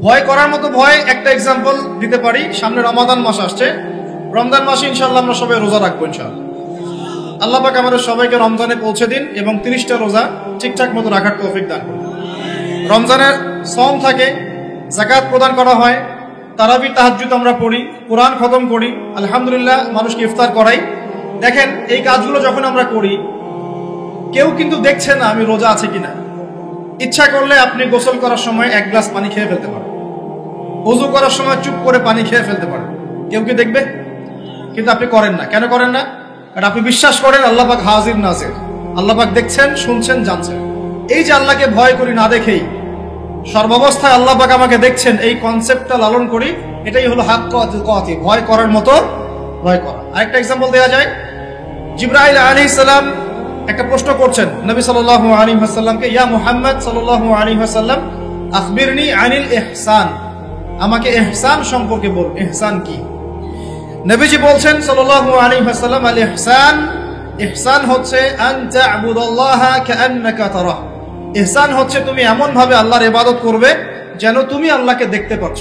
ভয় করার মতো ভয় একটা এক্সাম্পল দিতে পারি। সামনে রমাদান মাস আসছে, রমজান মাসে ইনশাআল্লাহ আমরা সবাই রোজা রাখবো ইনশাআল্লাহ। আল্লাহ পাক আমাদের সবাইকে রমজানে পৌঁছে দিন এবং 30টা রোজা ঠিকঠাক মতো রাখার তৌফিক দান করুন। রমজানের সওম থাকে, যাকাত প্রদান করা হয়, তারাবি তাহাজ্জুদ আমরা পড়ি, কোরআন খতম করি, আলহামদুলিল্লাহ মানুষকে ইফতার করাই। দেখেন এই কাজগুলো যখন আমরা করি কেউ কিন্তু দেখছে না আমি রোজা আছে কিনা। ইচ্ছা করলে আপনি গোসল করার সময় 1 গ্লাস পানি খেয়ে ফেলতে পারেন, ওযু করার সময় চুপ করে পানি খেয়ে ফেলতে পারেন, কেউ কি দেখবে? কিন্তু আপনি করেন না। কেন করেন না? কারণ আপনি বিশ্বাস করেন আল্লাহ পাক হাজির নাজির, আল্লাহ পাক দেখছেন, শুনছেন, জানছেন। এই যে আল্লাহকে ভয় করি না দেখেই, সর্বাবস্থায় আল্লাহ পাক আমাকে দেখছেন, এই কনসেপ্টটা লালন করি, এটাই হলো হাক্কাতি, ভয় করার মতো ভয় করা। আরেকটা এক্সাম্পল দেওয়া যায়। জিবরাইল আলাইহিস সালাম একটা প্রশ্ন করছেন নবী সাল্লাল্লাহু আলাইহি ওয়াসাল্লামকে, ইয়া মুহাম্মদ সাল্লাল্লাহু আলাইহি ওয়াসাল্লাম আখবিরনি আনিল ইহসান, আমাকে ইহসান সম্পর্কে বলুন, ইহসান কি? নবীজি বলছেন সাল্লাল্লাহু আলাইহি ওয়াসাল্লাম, আল ইহসান, ইহসান হচ্ছে আন তা'বুদাল্লাহা কাআন্নাকা তারাহ, ইহসান হচ্ছে তুমি এমন ভাবে আল্লাহর ইবাদত করবে যেন তুমি আল্লাহকে দেখতে পাচ্ছ।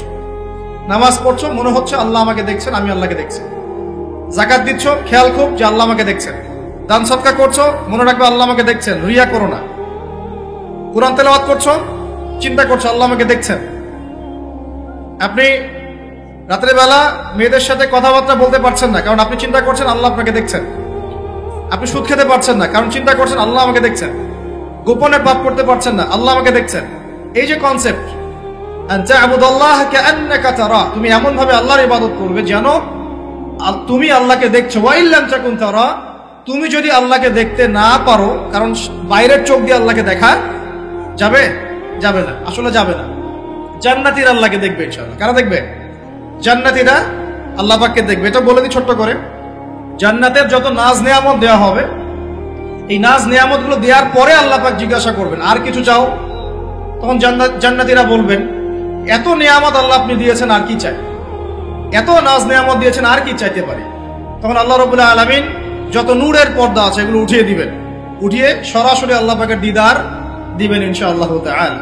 নামাজ পড়ছো, মনে হচ্ছে আল্লাহ আমাকে দেখছেন, আমি আল্লাহকে দেখছি। যাকাত দিচ্ছ, খেয়াল খুব যে আল্লাহ আমাকে দেখছেন। দান সদকা করছো, মনে রাখবে আল্লাহ আমাকে দেখছেন, রিয়া করো না। কোরআন তেলাওয়াত করছো, চিন্তা করছো আল্লাহ আমাকে দেখছেন। আপনি রাতের বেলা মেয়েদের সাথে কথাবার্তা বলতে পারছেন না, কারণ আপনি চিন্তা করছেন আল্লাহ আপনাকে দেখছেন। আপনি সুদ খেতে পারছেন না, কারণ চিন্তা করছেন আল্লাহ আমাকে দেখছেন। গোপনে পাপ করতে পারছেন না, আল্লাহ আমাকে দেখছেন। এই যে কনসেপ্ট, তুমি এমন ভাবে আল্লাহর ইবাদত করবে যেন তুমি আল্লাহকে দেখছো। ওয়াইল্লাম তাকুন তারা, তুমি যদি আল্লাহকে দেখতে না পারো, কারণ বাইরের চোখ দিয়ে আল্লাহকে দেখা যাবে যাবে না, আসলে যাবে না। জান্নাতীরা আল্লাহকে দেখবে ইনশাআল্লাহ। কারা দেখবে? জান্নাতীরা আল্লাহ পাককে দেখবে। এটা বলে দিই ছোট্ট করে, জান্নাতের যত নাজ নেয়ামত দেওয়া হবে, এই নাজ নেয়ামত গুলো দেওয়ার পরে আল্লাহ পাক জিজ্ঞাসা করবেন আর কিছু চাও? তখন জান্নাতীরা বলবেন, এত নেয়ামত আল্লাহ আপনি দিয়েছেন, আর কি চাই? এত নাজ নেয়ামত দিয়েছেন, আর কি চাইতে পারি? তখন আল্লাহ রাব্বুল আলামিন যত নূরের পর্দা আছে এগুলো উঠিয়ে দিবেন, উঠিয়ে সরাসরি আল্লাহ পাকের দিদার দিবেন ইনশাআল্লাহ তাআলা।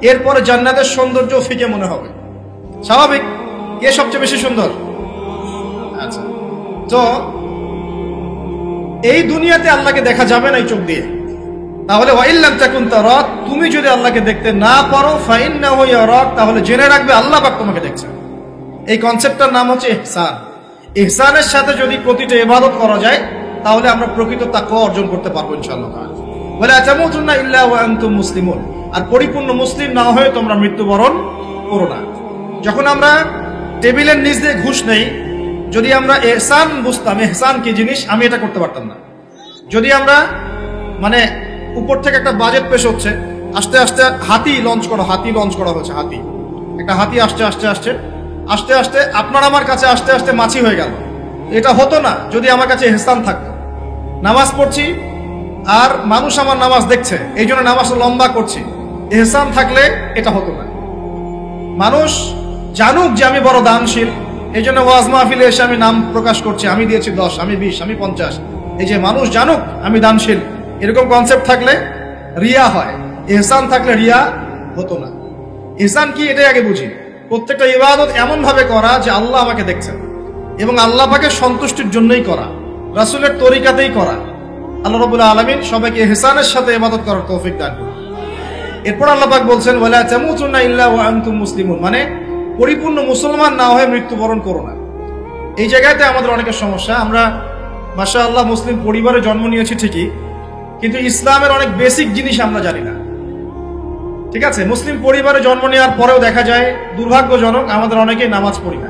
এরপরে জান্নাতের সৌন্দর্য ফিকে মনে হবে। স্বাভাবিক, কে সবচেয়ে বেশি সুন্দর? আচ্ছা, তো এই দুনিয়াতে আল্লাহকে দেখা যাবে না এই চোখ দিয়ে, তাহলে ওয়াইল্লাম তাকুন তারা, তুমি যদি আল্লাহকে দেখতে না পারো, ফাইন্নাহু ইয়ারাক, তাহলে জেনে রাখবে আল্লাহ পাক তোমাকে দেখছেন। এই কনসেপ্টটার নাম হচ্ছে ইহসান। ইহসানের সাথে যদি প্রতিটা ইবাদত করা যায়, তাহলে আমরা প্রকৃত তাকওয়া অর্জন করতে পারবো ইনশাআল্লাহ। ওয়ালা তামুতুন্না ইল্লা ওয়া আনতুম মুসলিমুন, আর পরিপূর্ণ মুসলিম না হয়ে তোমরা মৃত্যুবরণ করো না। যখন আমরা টেবিলের নিচ দিয়ে ঘুষ নেই, যদি আমরা ইহসান বুঝতাম, ইহসান কি জিনিস, আমি এটা করতে পারতাম না। যদি আমরা মানে উপর থেকে একটা বাজেট পেশ হচ্ছে, আস্তে আস্তে হাতি লঞ্চ করা হচ্ছে, একটা হাতি আস্তে আপনার আমার কাছে আস্তে মাছি হয়ে গেল। এটা হতো না যদি আমার কাছে ইহসান থাকতো। নামাজ পড়ছি আর মানুষ আমার নামাজ দেখছে, এই জন্য নামাজ লম্বা করছি, ইহসান থাকলে এটা হতো না। মানুষ জানুক যে আমি বড় দানশীল, এই জন্য ওয়াজ মাহফিলে এসে আমি নাম প্রকাশ করছি, আমি দিয়েছি 10, আমি 20, আমি 50, এই যে মানুষ জানুক আমি দানশীল, এরকম কনসেপ্ট থাকলে রিয়া হয়। ইহসান থাকলে রিয়া হতো না। ইহসান কি এটাই আগে বুঝি। প্রত্যেকটা ইবাদত এমন ভাবে করা যে আল্লাহ আমাকে দেখছেন এবং আল্লাহ পাকের সন্তুষ্টির জন্যই করা, রাসূলের তরিকাতেই করা। আল্লাহ রাব্বুল আলামিন সবাইকে ইহসানের সাথে ইবাদত করার তৌফিক দান করুন। এরপর আল্লাহ পাক বলছেন, ওয়ালা তামুতুন্না ইল্লা ওয়া আনতুম মুসলিমুন, মানে পরিপূর্ণ মুসলমান না হয়ে মৃত্যুবরণ করো না। এই জায়গাতে আমাদের অনেকের সমস্যা। আমরা মাশাআল্লাহ মুসলিম পরিবারে জন্ম নিয়েছি ঠিকই, কিন্তু ইসলামের অনেক বেসিক জিনিস আমরা জানি না। ঠিক আছে, মুসলিম পরিবারে জন্ম নেওয়ার পরেও দেখা যায় দুর্ভাগ্যজনক আমাদের অনেকেই নামাজ পড়ি না।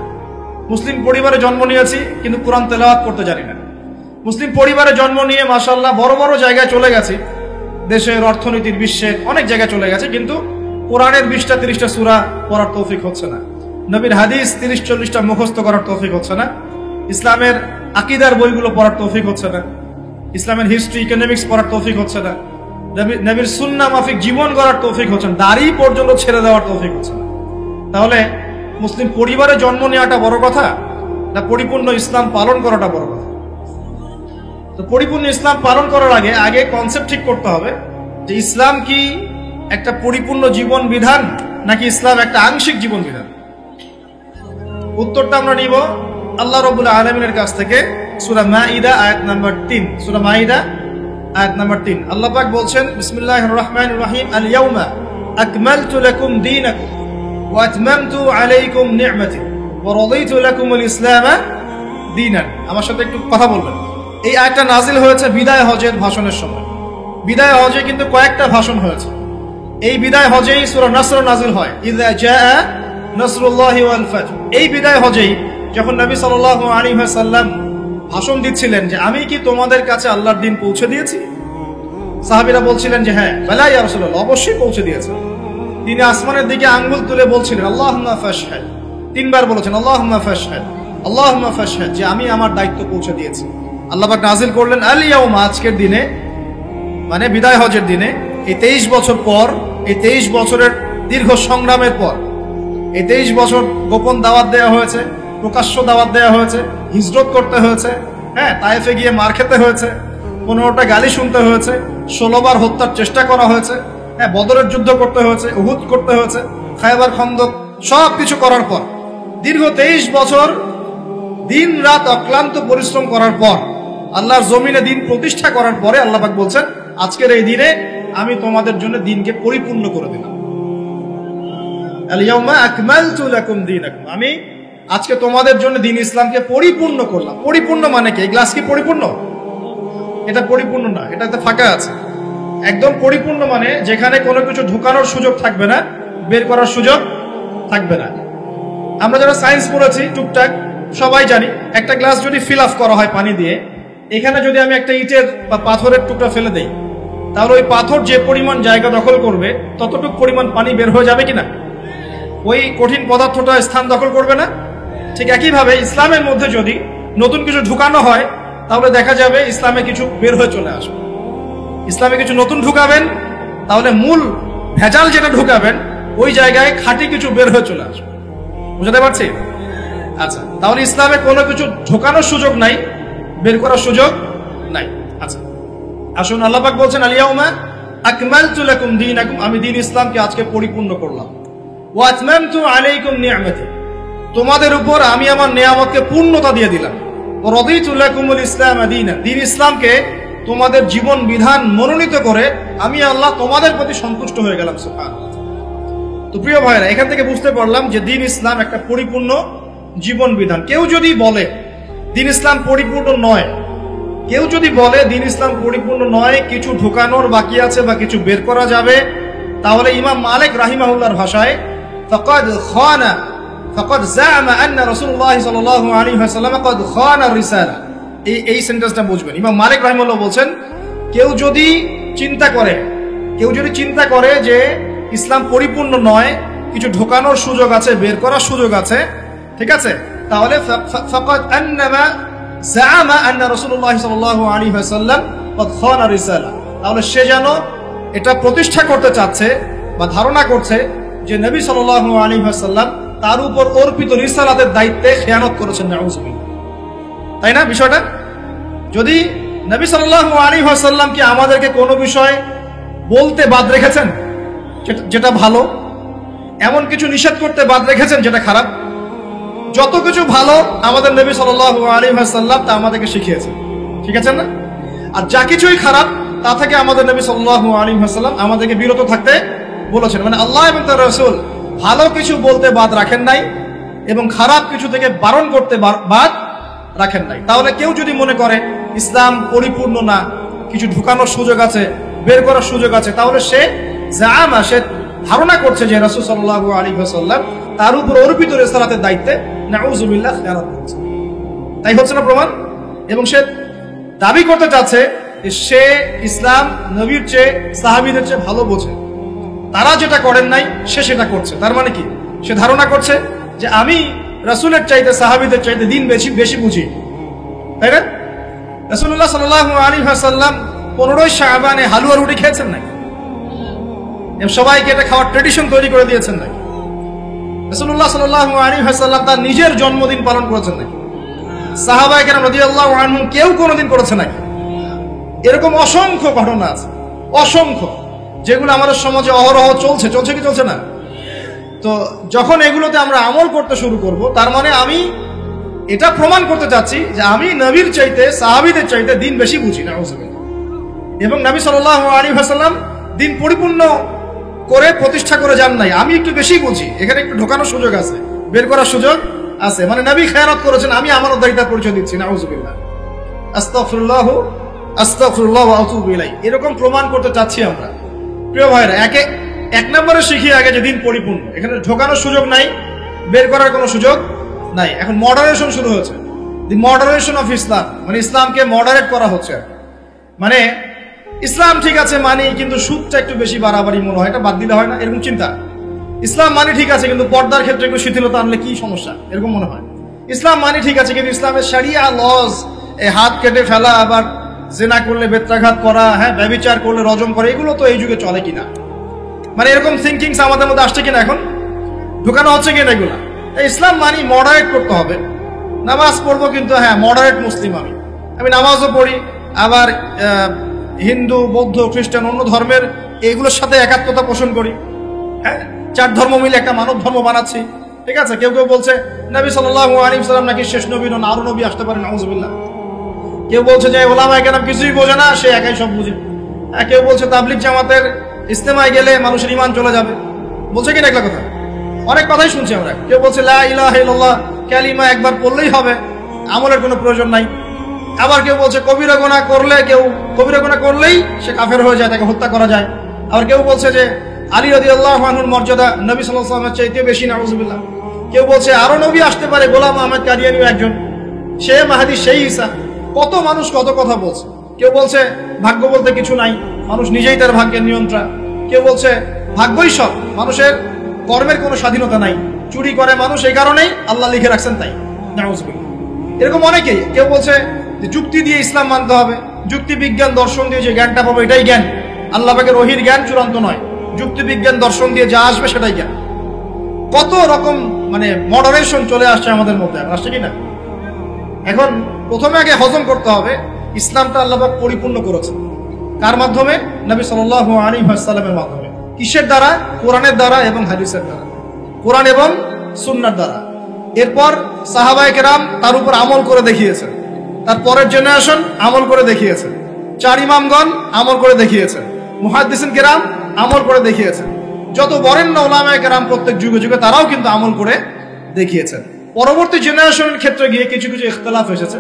মুসলিম পরিবারে জন্ম নিয়েছি কিন্তু কোরআন তেলাওয়াত করতে জানি না। মুসলিম পরিবারে জন্ম নিয়ে মাশাআল্লাহ বড় বড় জায়গায় চলে গেছি, দেশের অর্থনীতির, বিশ্বের অনেক জায়গায় চলে গেছে, কিন্তু কোরআনের 20টা 30টা সূরা পড়ার তৌফিক হচ্ছে না। নবীর হাদিস 30-40টা মুখস্থ করার তৌফিক হচ্ছে না। ইসলামের আকীদার বইগুলো পড়ার তৌফিক হচ্ছে না। ইসলামের হিস্ট্রি, ইকোনমিক্স পড়ার তৌফিক হচ্ছে না। নবীর সুন্নাহ মাফিক জীবন গড়ার তৌফিক হচ্ছে না। দাড়ি পর্যন্ত ছেড়ে দেওয়ার তৌফিক হচ্ছে না। তাহলে মুসলিম পরিবারে জন্ম নেওয়াটা বড় কথা না পরিপূর্ণ ইসলাম পালন করাটা বড় কথা? তো পরিপূর্ণ ইসলাম পালন করার আগে কনসেপ্ট ঠিক করতে হবে যে ইসলাম কি একটা পরিপূর্ণ জীবন বিধান নাকি ইসলাম একটা আংশিক জীবন বিধান? উত্তরটা আমরা নিব আল্লাহ রাব্বুল আলামিনের কাছ থেকে। সূরা মাঈদা আয়াত নাম্বার 3, সূরা মাঈদা আয়াত নাম্বার 3 আল্লাহ পাক বলছেন, বিসমিল্লাহির রহমানির রহিম, আল ইয়াউমা আকমালতু লাকুম দীনাকুম ওয়া আতমামতু আলাইকুম নি'মাতি ওয়া রাদিতু লাকুমুল ইসলামা দীনান। আমার সাথে একটু কথা বলবেন। এই আয়াতটা নাজিল হয়েছে বিদায় হজের ভাষণের সময়। বিদায় হজে কিন্তু কয়েকটা ভাষণ হয়েছে। এই বিদায় হজেই সূরা নাসর নাজিল হয়, ইযা জাআ নাসরুল্লাহি ওয়াল ফাতহ। এই বিদায় হজেই যখন নবী সাল্লাল্লাহু আলাইহি ওয়াসাল্লাম ভাষণ দিচ্ছিলেন যে আমি কি তোমাদের কাছে আল্লাহর দ্বীন পৌঁছে দিয়েছি, সাহাবীরা বলছিলেন যে হ্যাঁ, বালা ইয়া রাসূলুল্লাহ, অবশ্যই পৌঁছে দিয়েছেন। তিনি আসমানের দিকে আঙ্গুল তুলে বলছিলেন আল্লাহুম্মা ফাশহাদ, তিনবার বলেছেন আল্লাহুম্মা ফাশহাদ, আল্লাহুম্মা ফাশহাদ, যে আমি আমার দায়িত্ব পৌঁছে দিয়েছি। আল্লাহ পাক নাজিল করলেন আল ইয়াউমা, আজকের দিনে, মানে বিদায় হজের দিনে, এই 23 বছর পর, এই 23 বছরের দীর্ঘ সংগ্রামের পর, এই 23 বছর গোপন দাওয়াত দেওয়া হয়েছে, প্রকাশ্য দাওয়াত দেওয়া হয়েছে, হিজরত করতে হয়েছে, হ্যাঁ, তায়েফে গিয়ে মার খেতে হয়েছে, 15টা গালি শুনতে হয়েছে, 16 বার হত্যার চেষ্টা করা হয়েছে, হ্যাঁ, বদরের যুদ্ধ করতে হয়েছে, উহুদ করতে হয়েছে, খায়বার খন্দক, সব কিছু করার পর, দীর্ঘ 23 বছর দিন রাত অক্লান্ত পরিশ্রম করার পর, আল্লাহর জমিনে দিন প্রতিষ্ঠা করার পরে আল্লাহ পাক বলছেন আজকের এই দিনে আমি তোমাদের জন্য দিনকে পরিপূর্ণ করে দিলাম। আল ইয়াউমা আকমালতু লাকুম দীনাকুম, আমি আজকে তোমাদের জন্য দিন ইসলামকে পরিপূর্ণ করলাম। পরিপূর্ণ মানে কি? এই গ্লাস কি পরিপূর্ণ? এটা পরিপূর্ণ না, এটাতে ফাঁকা আছে। একদম পরিপূর্ণ মানে যেখানে কোনো কিছু ঢুকানোর সুযোগ থাকবে না, বের করার সুযোগ থাকবে না। আমরা যারা সায়েন্স পড়েছি টুকটাক সবাই জানি, একটা গ্লাস যদি ফিল আপ করা হয় পানি দিয়ে, এখানে যদি আমি একটা ইটের বা পাথরের টুকরা ফেলে দেই, তাহলে ওই পাথর যে পরিমাণ জায়গা দখল করবে ততটুকু পরিমাণ পানি বের হয়ে যাবে কিনা? ওই কঠিন পদার্থটা স্থান দখল করবে না? ঠিক একইভাবে ইসলামের মধ্যে যদি নতুন কিছু ঢুকানো হয়, তাহলে দেখা যাবে ইসলামে কিছু বের হয়ে চলে আসবে। ইসলামে কিছু নতুন ঢুকাবেন, তাহলে মূল ভেজাল যেটা ঢুকাবেন ওই জায়গায় খাঁটি কিছু বের হয়ে চলে আসবে। বুঝতে পারছি? আচ্ছা, তাহলে ইসলামে কোনো কিছু ঢোকানোর সুযোগ নাই, বের করার সুযোগ নাই। আচ্ছা, আসুন, আল্লাহ পাক বলছেন আল ইয়াউমা আকমালতু লাকুম দীনাকুম, আমি দ্বীন ইসলামকে আজকে পরিপূর্ণ করলাম। ওয়া আতমামতু আলাইকুম নি'মাতি, তোমাদের উপর আমি আমার নিয়ামতকে পূর্ণতা দিয়ে দিলাম। ওয়া রাদিতু লাকুমুল ইসলামা দীনান, দ্বীন ইসলামকে তোমাদের জীবন বিধান মনোনীত করে আমি আল্লাহ তোমাদের প্রতি সন্তুষ্ট হয়ে গেলাম। সুবহানাল্লাহ। তো প্রিয় ভাইরা, এখান থেকে বুঝতে পারলাম যে দ্বীন ইসলাম একটা পরিপূর্ণ জীবন বিধান। কেউ যদি বলে দ্বীন ইসলাম পরিপূর্ণ নয়, কেউ যদি বলে দ্বীন ইসলাম পরিপূর্ণ নয়, কিছু ঢোকানোর বাকি আছে বা কিছু বের করা যাবে, তাহলে ইমাম মালিক রাহিমাহুল্লাহর ভাষায় ফাকাদ জাআমা আন্না রাসূলুল্লাহ সাল্লাল্লাহু আলাইহি ওয়াসাল্লাম ক্বাদ খানা রিসালা। এই সেন্টেন্সটা বুঝবেন। ইমাম মালিক রাহিমাহুল্লাহ বলছেন, কেউ যদি চিন্তা করে যে ইসলাম পরিপূর্ণ নয়, কিছু ঢোকানোর সুযোগ আছে, বের করার সুযোগ আছে, ঠিক আছে, তাহলে ফাকাদ আন্নামা জাআমা আন্না রাসূলুল্লাহ সাল্লাল্লাহু আলাইহি ওয়াসাল্লাম ক্বাদ খানা রিসালা, তাহলে সে যেন এটা প্রতিষ্ঠা করতে চাচ্ছে বা ধারণা করছে যে নবী সাল্লাল্লাহু আলাইহি ওয়াসাল্লাম তার উপর অর্পিত রিসালাতের দায়িত্বে খেয়ানত করেছেন। নাউযুবিল্লাহ। তাই না বিষয়টা? যদি নবী সাল্লাল্লাহু আলাইহি ওয়াসাল্লাম কি আমাদেরকে কোনো বিষয় বলতে বাদ রেখেছেন যেটা ভালো, এমন কিছু নিষেধ করতে বাদ রেখেছেন যেটা খারাপ? যত কিছু ভালো আমাদের নবী সাল্লাল্লাহু আলাইহি ওয়াসাল্লাম তা আমাদেরকে শিখিয়েছেন, ঠিক আছে না? আর যা কিছুই খারাপ তা থেকে আমাদের নবী সাল্লাল্লাহু আলাইহি ওয়াসাল্লাম আমাদেরকে বিরত থাকতে বলেছেন। মানে আল্লাহ এবং তার রাসূল ভালো কিছু বলতে বাদ রাখেন নাই এবং খারাপ কিছু থেকে বারণ করতে বাদ রাখেন নাই। তাহলে কেউ যদি মনে করে ইসলাম পরিপূর্ণ না, কিছু ঢুকানোর সুযোগ আছে, বের করার সুযোগ আছে, তাহলে সে ধারণা করছে যে রাসূল সাল্লাল্লাহু আলাইহি ওয়াসাল্লাম তার উপর অর্পিত রিসালাতের দায়িত্বে নাউযুবিল্লাহ খেয়ানত করেছে। তাই হচ্ছে না প্রমাণ? এবং সে দাবি করতে চাচ্ছে সে ইসলাম নবীর চেয়ে, সাহাবীদের চেয়ে ভালো বোঝে, তারা যেটা করেন নাই সে সেটা করছে। তার মানে কি? সে ধারণা করছে যে আমি রাসূলের চাইতে, সাহাবীদের চাইতে দিন বেশি বুঝি, তাই না? রাসূলুল্লাহ সাল্লাল্লাহু আলাইহি ওয়াসাল্লাম 15 শাবানে হালুয়া রুটি খেয়েছেন নাকি? সবাইকে এটা খাওয়ার ট্রেডিশন তৈরি করে দিয়েছেন নাকি? রাসূলুল্লাহ সাল্লাল্লাহু আলাইহি ওয়াসাল্লাম তার নিজের জন্মদিন পালন করেছেন নাকি? সাহাবায়ে কেরাম রাদিয়াল্লাহু আনহুম কেউ কোনোদিন করেছে নাকি? এরকম অসংখ্য ঘটনা আছে, অসংখ্য, যেগুলো আমাদের সমাজে অহরহ চলছে কি চলছে না? তো যখন এগুলোতে আমরা আমল করতে শুরু করব, তার মানে আমি এটা প্রমাণ করতে চাচ্ছি যে আমি নবীর চাইতে, সাহাবীদের চাইতে দিন বেশি বুঝি না, এবং নবী সাল্লাল্লাহু আলাইহি ওয়াসাল্লাম দিন পরিপূর্ণ করে প্রতিষ্ঠা করে যান নাই। আমি একটু বেশি বুঝি, এখানে একটু ঢোকানোর সুযোগ আছে, বের করার সুযোগ আছে। মানে নবী খেয়ানত করেছেন, আমি আমানতদারিতার পরিচয় দিচ্ছি, নাউযুবিল্লাহ, আস্তাগফিরুল্লাহ আস্তাগফিরুল্লাহ ওয়া আতুবু ইলাইহি। এরকম প্রমাণ করতে চাচ্ছি আমরা। প্রিয় ভাইরা, এক নম্বরে শিখি আগে যে দিন পরিপূর্ণ, এখানে ঢোকানোর সুযোগ নাই, বের করার কোনো সুযোগ নাই। এখন মডারেশন শুরু হয়েছে, দি মডারেশন অফ ইসলাম, মানে ইসলামকে মডারেট করা হচ্ছে। মানে ইসলাম ঠিক আছে মানি, কিন্তু সুদটা একটু বেশি বাড়াবাড়ি মনে হয়, এটা বাদ দিলে হয় না, এরকম চিন্তা। ইসলাম মানি ঠিক আছে, কিন্তু পর্দার ক্ষেত্রে একটু শিথিলতা আনলে কি সমস্যা, এরকম মনে হয়। ইসলাম মানি ঠিক আছে, কিন্তু ইসলামের শরিয়া লজ, হাত কেটে ফেলা, আবার জেনা করলে বেত্রাঘাত করা, হ্যাঁ ব্যভিচার করলে রজম করে, এগুলো তো এই যুগে চলে কিনা, মানে এরকম থিঙ্কিংস আমাদের মধ্যে আসছে কিনা, এখন ঢুকানো হচ্ছে কিনা এগুলা। ইসলাম মানি মডারেট করতে হবে। নামাজ পড়বো, কিন্তু হ্যাঁ মডারেট মুসলিম আমি নামাজও পড়ি, আবার হিন্দু, বৌদ্ধ, খ্রিস্টান, অন্য ধর্মের এইগুলোর সাথে একাত্মতা পোষণ করি। হ্যাঁ, 4 ধর্ম মিলে একটা মানব ধর্ম বানাচ্ছি, ঠিক আছে। কেউ কেউ বলছে নবী সাল্লাল্লাহু আলাইহি ওয়াসাল্লাম নাকি শেষ নবী নন, আরো নবী আসতে পারে, নাউযুবিল্লাহ। কেউ বলছে যে ওলামায়ে কেরাম কিছুই বোঝে না, সে একাই সব বুঝে। কেউ বলছে তাবলিগ জামাতের ইজতেমায় গেলে মানুষের ঈমান চলে যাবে, বলছে কিনা এগুলা কথা, অনেক কথাই শুনছি আমরা। কেউ বলছে লা ইলাহা ইল্লাল্লাহ কালিমা একবার পড়লেই হবে, আমলের কোনো প্রয়োজন নাই। আবার কেউ বলছে কবিরা গুনাহ করলেই সে কাফের হয়ে যায়, তাকে হত্যা করা যায়। আবার কেউ বলছে যে আলী রাদিয়াল্লাহু আনহুর মর্যাদা নবী সাল্লাল্লাহু আলাইহি ওয়াসাল্লামের চাইতে বেশি, নাউযুবিল্লাহ। কেউ বলছে আরো নবী আসতে পারে, গোলাম আহমদ কাদিয়ানীও একজন, সে মাহদী, সেই ঈসা। কত মানুষ কত কথা বলছে। কেউ বলছে ভাগ্য বলতে কিছু নাই, মানুষ নিজেই তার ভাগ্যের নিয়ন্ত্রণ। কেউ বলছে ভাগ্যই সব, মানুষের কর্মের কোনো স্বাধীনতা নাই, চুরি করে মানুষ, এই কারণেই আল্লাহ লিখে রাখছেন তাই, নাউযুবিল্লাহ। এরকম অনেকেই। কেউ বলছে যে যুক্তি দিয়ে ইসলাম মানতে হবে, যুক্তি বিজ্ঞান দর্শন দিয়ে যে জ্ঞানটা পাবো এটাই জ্ঞান, আল্লাহ পাকের ওহীর জ্ঞান চূড়ান্ত নয়, যুক্তি বিজ্ঞান দর্শন দিয়ে যা আসবে সেটাই জ্ঞান। কত রকম মানে মডারেশন চলে আসছে আমাদের মধ্যে, আসছে কিনা। এখন প্রথমে আগে হজম করতে হবে, ইসলামটা আল্লাহ পাক পরিপূর্ণ করেছেন কার মাধ্যমে? নবী সাল্লাল্লাহু আলাইহি ওয়াসাল্লামের মাধ্যমে। কিসের দ্বারা? কোরআনের দ্বারা এবং হাদিসের দ্বারা, কোরআন এবং সুন্নাহর দ্বারা। এরপর সাহাবায়ে কেরাম তার উপর আমল করে দেখিয়েছেন, তার পরের জেনারেশন আমল করে দেখিয়েছেন, 4 ইমামগণ আমল করে দেখিয়েছেন, মুহাদ্দিসিন কেরাম আমল করে দেখিয়েছেন, যত বরেণ্য উলামায়ে কেরাম প্রত্যেক যুগে যুগে তারাও কিন্তু আমল করে দেখিয়েছেন। পরবর্তী জেনারেশনের ক্ষেত্রে গিয়ে কিছু কিছু ইখতিলাফ এসেছে,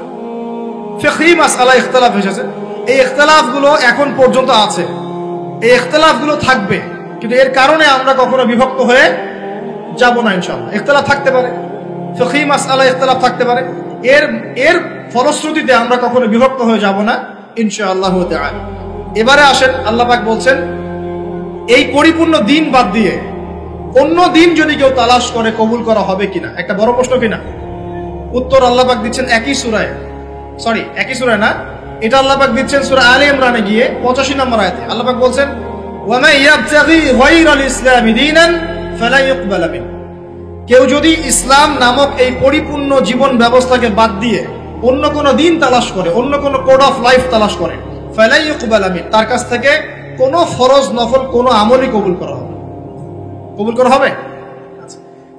ফিকহি মাসআলা ইখতিলাফ এসেছে। এই ইখতিলাফগুলো এখন পর্যন্ত আছে, এই ইখতিলাফগুলো থাকবে, কিন্তু এর কারণে আমরা কখনো বিভক্ত হয়ে যাব না ইনশাআল্লাহ। ইখতিলাফ থাকতে পারে, ফিকহি মাসআলা ইখতিলাফ থাকতে পারে, এর ফলশ্রুতিতে আমরা কখনো বিভক্ত হয়ে যাব না ইনশাআল্লাহ তাআলা। এবারে আসেন, আল্লাহ পাক বলছেন এই পরিপূর্ণ দিন বাদ দিয়ে অন্য দিন যদি কেউ তালাশ করে কবুল করা হবে কিনা, একটা বড় প্রশ্ন কিনা। উত্তর আল্লাহ পাক দিচ্ছেন একই সূরায় না, এটা আল্লাহ পাক দিচ্ছেন সূরা আলে ইমরানে গিয়ে 85 নম্বর আয়াতে। আল্লাহ পাক বলছেন ওয়া মান ইয়াবতাগি গায়রাল ইসলামি দীনান ফালা ইউকবাল মিন, কেউ যদি ইসলাম নামক এই পরিপূর্ণ জীবন ব্যবস্থাকে বাদ দিয়ে অন্য কোন দিন তালাশ করে, অন্য কোন কোড অফ লাইফ তালাশ করে, ফালা ইউকবাল মিন, তার কাছ থেকে কোন ফরজ নফল কোন আমলই কবুল করা হবে।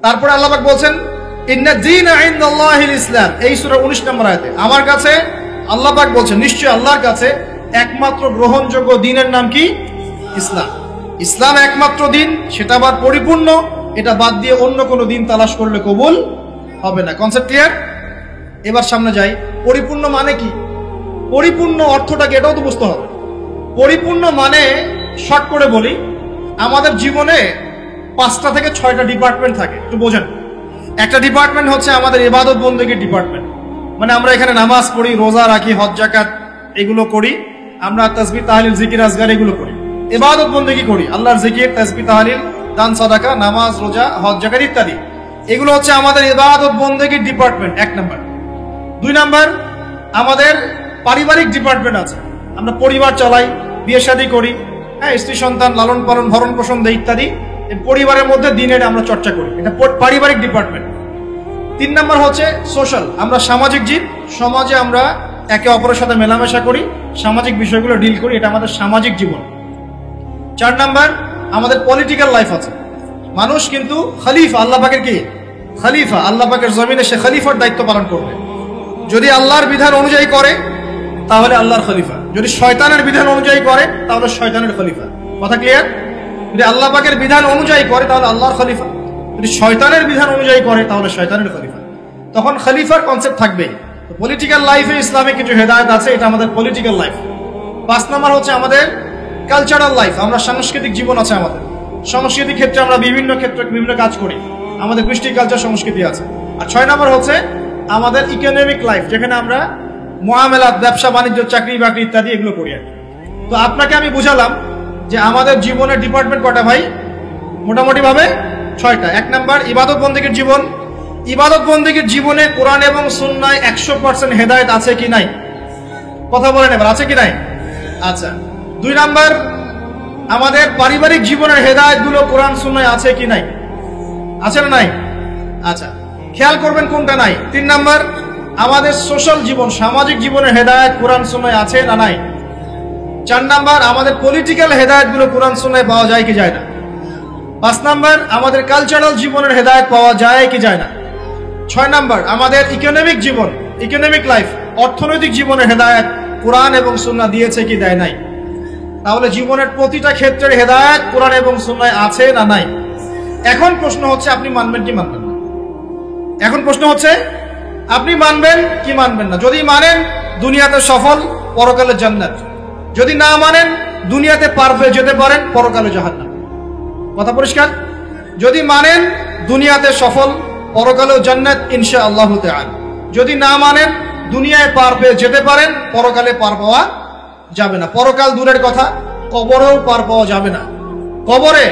তারপরে আল্লাহ পাক বলছেন ইন্না দীনা ইনদাল্লাহিল ইসলাম, এই সূরা 19 নম্বর আয়াতে আমার কাছে আল্লাহ পাক বলছেন নিশ্চয় আল্লাহর কাছে একমাত্র গ্রহণযোগ্য দ্বীনের নাম কি? ইসলাম। ইসলাম একমাত্র দ্বীন, সেটা আবার পরিপূর্ণ, এটা বাদ দিয়ে অন্য কোনো দিন তালাশ করলে কবুল হবে না। Concept clear? এবার সামনে যাই, পরিপূর্ণ মানে কি, পরিপূর্ণ অর্থটাকে এটাও তো বুঝতে হবে। পরিপূর্ণ মানে শর্ট করে বলি, আমাদের জীবনে 5টা থেকে 6টা ডিপার্টমেন্ট থাকে, একটু বোঝেন। একটা ডিপার্টমেন্ট হচ্ছে আমাদের ইবাদত বন্দেগীর ডিপার্টমেন্ট, মানে আমরা এখানে নামাজ পড়ি, রোজা রাখি, হজ যাকাত এগুলো করি, আমরা তাসবিহ তাহলিল জিকির আজগার এগুলো করি, ইবাদত বন্দেগী করি, আল্লাহর জিকির, তাসবিহ তাহলিল, দান সাদাকা, নামাজ রোজা, হজ যাকাত ইত্যাদি, এগুলো হচ্ছে আমাদের ইবাদত বন্দেগীর ডিপার্টমেন্ট 1 নাম্বার। 2 নাম্বার আমাদের পারিবারিক ডিপার্টমেন্ট আছে, আমরা পরিবার চালাই, বিয়ে শাদী করি, হ্যাঁ, স্ত্রী সন্তান লালন পালন ভরণ পোষণ দেই ইত্যাদি, পরিবারের মধ্যে দিনের আমরা চর্চা করি, এটা পারিবারিক ডিপার্টমেন্ট। 3 নাম্বার হচ্ছে সোশ্যাল, আমরা সামাজিক জীব, সমাজে আমরা একে অপরের সাথে মেলামেশা করি, সামাজিক বিষয়গুলো ডিল করি, এটা আমাদের সামাজিক জীবন। 4 নাম্বার আমাদের পলিটিক্যাল লাইফ আছে, মানুষ কিন্তু খলিফা, আল্লাহ পাকের কি খলিফা, আল্লাহ পাকের জমিনে সে খলিফার দায়িত্ব পালন করবে। যদি আল্লাহর বিধান অনুযায়ী করে তাহলে আল্লাহর খলিফা, যদি শয়তানের বিধান অনুযায়ী করে তাহলে শয়তানের খলিফা। কথা ক্লিয়ার? যদি আল্লাহ পাকের বিধান অনুযায়ী করে তাহলে আল্লাহর খলিফা, যদি শয়তানের বিধান অনুযায়ী করে তাহলে শয়তানের খলিফা। তখন খলিফার কনসেপ্ট থাকবে। পলিটিক্যাল লাইফে ইসলামিক কিছু হেদায়েত আছে, এটা আমাদের পলিটিক্যাল লাইফ। 5 নম্বর হচ্ছে আমাদের কালচারাল লাইফ, আমরা সাংস্কৃতিক জীবন আছে আমাদের। সাংস্কৃতিক ক্ষেত্রে আমরা বিভিন্ন ক্ষেত্রে বিভিন্ন কাজ করি, আমাদের কৃষ্টি কালচার সংস্কৃতি আছে। আর 6 নম্বর হচ্ছে আমাদের ইকোনমিক লাইফ, যেখানে আমরা মুআমালাত, ব্যবসা বাণিজ্য, চাকরি বাকরি ইত্যাদি এগুলো করি। তো আপনাকে আমি বুঝালাম যে আমাদের জীবনের ডিপার্টমেন্ট কটা ভাই? মোটামুটি ভাবে 6টা। 1 নম্বর ইবাদত বন্দেগীর জীবন। ইবাদত বন্দেগীর জীবনে কোরআন এবং সুন্নায় 100% হেদায়েত আছে কি নাই? কথা বলেন এবার, আছে কি নাই? আচ্ছা। 2 নম্বর আমাদের পারিবারিক জীবনের হেদায়েত গুলো কোরআন সুন্নায় আছে কি নাই? আছে না নাই? আচ্ছা, খেয়াল করবেন কোনটা নাই। 3 নম্বর আমাদের সোশ্যাল জীবন, সামাজিক জীবনের হেদায়েত কোরআন সুন্নায় আছে না নাই? 4 নম্বর আমাদের পলিটিক্যাল হেদায়েত গুলো কোরআন সুন্নায় পাওয়া যায় কি যায় না? 5 নম্বর আমাদের কালচারাল জীবনের হেদায়েত পাওয়া যায় কি যায় না? 6 নম্বর আমাদের ইকোনমিক জীবন, ইকোনমিক লাইফ, অর্থনৈতিক জীবনের হেদায়েত কোরআন এবং সুন্নাহ দিয়েছে কি দেয় নাই? তাহলে জীবনের প্রতিটা ক্ষেত্রের হেদায়েত কোরআন এবং সুন্নায় আছে না নাই? এখন প্রশ্ন হচ্ছে আপনি মানবেন কি মানবেন না? এখন প্রশ্ন হচ্ছে আপনি মানবেন কি মানবেন না? যদি মানেন দুনিয়াতে সফল, পরকালে জান্নাত। যদি না মানেন দুনিয়াতে পার হয়ে যেতে পারেন, পরকালে জাহান্নাম। কথা পরিষ্কার? যদি মানেন দুনিয়াতে সফল, পরকালেও জান্নাত ইনশাআল্লাহ তাআলা। যদি না মানেন দুনিয়ায় পার পেয়ে যেতে পারেন, পরকালে পার পাওয়া যাবে না। পরকাল দূরের কথা, কবরেও পার পাওয়া যাবে না। কবরে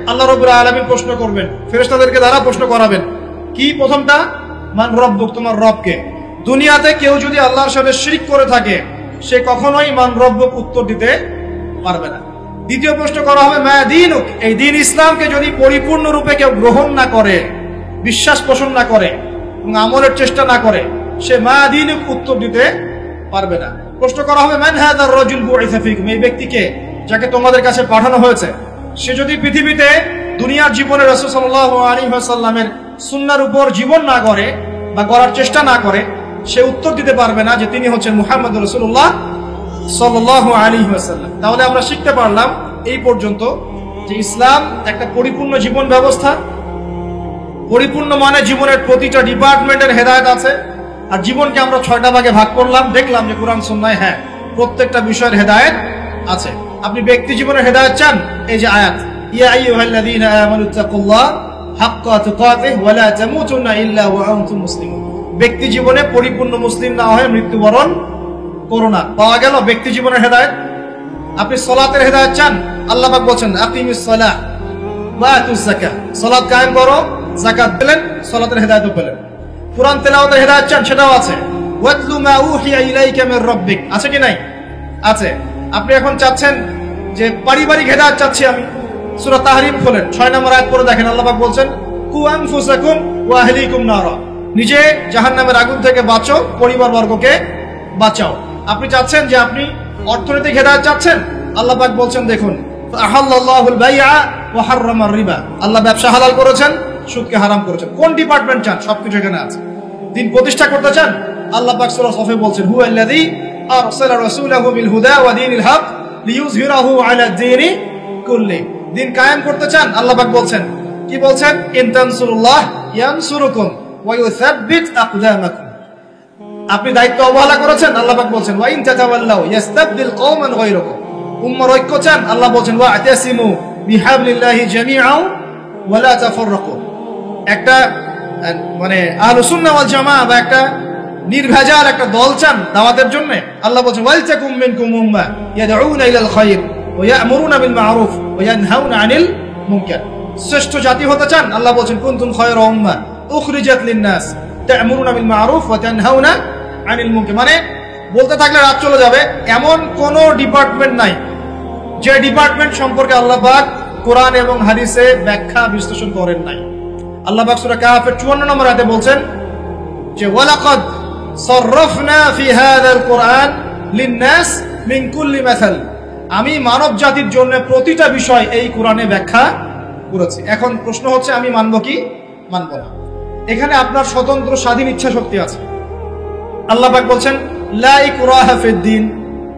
আল্লাহ রাব্বুল আলামিন প্রশ্ন করবেন, ফেরেশতাদেরকে দ্বারা প্রশ্ন করাবেন। কি প্রথমটা? মান রব্বুক, তোমার রবকে। দুনিয়াতে কেউ যদি আল্লাহর সাথে শিরক করে থাকে, সে কখনোই মান রব্বুক উত্তর দিতে পারবে না। দ্বিতীয় প্রশ্ন করা হবে মা দীনুক, এই দ্বীন ইসলামকে যদি পরিপূর্ণরূপে কেউ গ্রহণ না করে, বিশ্বাস পোষণ না করে এবং আমলের চেষ্টা না করে, সে মা দীনুক উত্তর দিতে পারবে না। প্রশ্ন করা হবে মান হাযার রাজুল বুইসা ফীকুম, এই ব্যক্তিকে যাকে তোমাদের কাছে পাঠানো হয়েছে, সে যদি পৃথিবীতে দুনিয়ার জীবনে রাসূল সাল্লাল্লাহু আলাইহি ওয়াসাল্লামের সুন্নাহর উপর জীবন না করে বা করার চেষ্টা না করে, সে উত্তর দিতে পারবে না যে তিনি হচ্ছেন মুহাম্মদ রাসূলুল্লাহ সাল্লাল্লাহু আলাইহি ওয়াসাল্লাম। তাহলে আমরা শিখতে পারলাম এই পর্যন্ত যে ইসলাম একটা পরিপূর্ণ জীবন ব্যবস্থা। পরিপূর্ণ মানে জীবনের প্রতিটা ডিপার্টমেন্টের হেদায়েত আছে। আর জীবনকে আমরা 6টা ভাগে ভাগ করলাম, দেখলাম যে কোরআন সুন্নাহয় হ্যাঁ প্রত্যেকটা বিষয়ের হেদায়েত আছে। আপনি ব্যক্তি জীবনের হেদায়েত চান, এই যে আয়াত, ইয়া আইয়ুহাল্লাযীনা আমানুত্তাকুল্লাহ হাক্কা তুকাতিহি ওয়া লা তামুতুন্না ইল্লা ওয়া আনতুম মুসলিমুন। ব্যক্তি জীবনে পরিপূর্ণ মুসলিম না হয়ে মৃত্যুবরণ করো না। পাওয়া গেল ব্যক্তি জীবনের হেদায়েত। আপনি সালাতের হেদায়েত চান, আল্লাহ পাক বলেন আকিমিস সালাহ ওয়া আতুজ যাকাত, সালাত কায়েম করো, যাকাত দিলেন, সালাতের হেদায়েত পেলেন। কুরআন তেলাওয়াতের হেদায়েত চান, সেটাও আছে। ওয়াতলু মা উহিয়া ইলাইকা মির রাব্বিক, আছে কি নাই? আছে। আপনি এখন চাচ্ছেন যে পারিবারিক হেদায়েত চাচ্ছি আমি, সূরা তাহরিম খোলেন, 6 নম্বর আয়াত পড়ে দেখেন, আল্লাহ পাক বলেন কু আনফুসাকুম ওয়া আহলিকুম নারা, নিজে জাহান্নামের আগুন থেকে বাঁচো, পরিবারবর্গকে বাঁচাও। আপনি চাচ্ছেন যে আপনি অর্থনৈতিক হেদায়েত চাচ্ছেন, আল্লাহ পাক বলছেন দেখুন আহাল্লাল্লাহুল বাইআ ওয়া হাররামার রিবা, আল্লাহ ব্যবসা হালাল করেছেন, সুদকে হারাম করেছেন। কোন ডিপার্টমেন্ট চান? সবকিছু এখানে আছে। দিন প্রতিষ্ঠা করতে চান, আল্লাহ পাক সূরা সফে বলছেন হুয়াল্লাযী আরসালা রাসূলাহু বিল হুদা ওয়া দীনিল হক লিইয়ুযহিরাহু আলা দ্বীনি কুল্লি, দিন কায়েম করতে চান, আল্লাহ পাক বলছেন, কি বলছেন? ইন তানসুরুল্লাহ ইয়ানসুরুকুম ওয়া ইউসাব্বিত আকদামাকুম। আপনি দায়িত্ব অবহেলা করেছেন, আল্লাহ পাক বলছেন ওয়া ইন তাতাওয়াল্লাউ ইস্তাবদিল কওমান গায়রাকুম। উম্মার ঐক্য চান, আল্লাহ বলছেন ওয়া আতাসিমু বিহাবলিল্লাহি জামিআন ওয়া লা তাফাররাকু। একটা মানে আহলুস সুন্নাহ ওয়াল জামাআহ বা একটা নির্ভেজাল একটা দল চান দাওয়াতের জন্য, আল্লাহ বলছেন ওয়াল তাকুম মিনকুম উম্মাহ ইয়াদউনা ইলাল খায়র ওয়া ইয়া'মুরুনা বিল মা'রুফ ওয়া ইয়ানহাউনা আনিল মুনকার। শ্রেষ্ঠ জাতি হতে চান, আল্লাহ বলছেন কুনতুম খায়রা উম্মাহ উখরিজাত লিন-নাস তা'মুরুনা বিল মা'রুফ ওয়া তানহাউনা আনিল মুনকার। মানে বলতে থাকলে রাত চলে যাবে। এমন কোন ডিপার্টমেন্ট নাই যে ডিপার্টমেন্ট সম্পর্কে আল্লাহ পাক কোরআন এবং হাদিসে ব্যাখ্যা বিশ্লেষণ করেন নাই। আল্লাহ পাক সূরা কাহফের 54 নম্বর আয়াতে বলছেন যে ওয়ালাকাদ সাররাফনা ফি হাযাল কুরআন লিন-নাস মিন কুল্লি মাসাল, আমি মানব জাতির জন্য প্রতিটা বিষয় এই কোরআনে ব্যাখ্যা করেছি। এখন প্রশ্ন হচ্ছে আমি মানবো কি মানব না। এখানে আপনার স্বতন্ত্র স্বাধীন ইচ্ছা শক্তি আছে। আল্লাহ পাক বলছেন লা ইকরাহা ফিদ্দিন,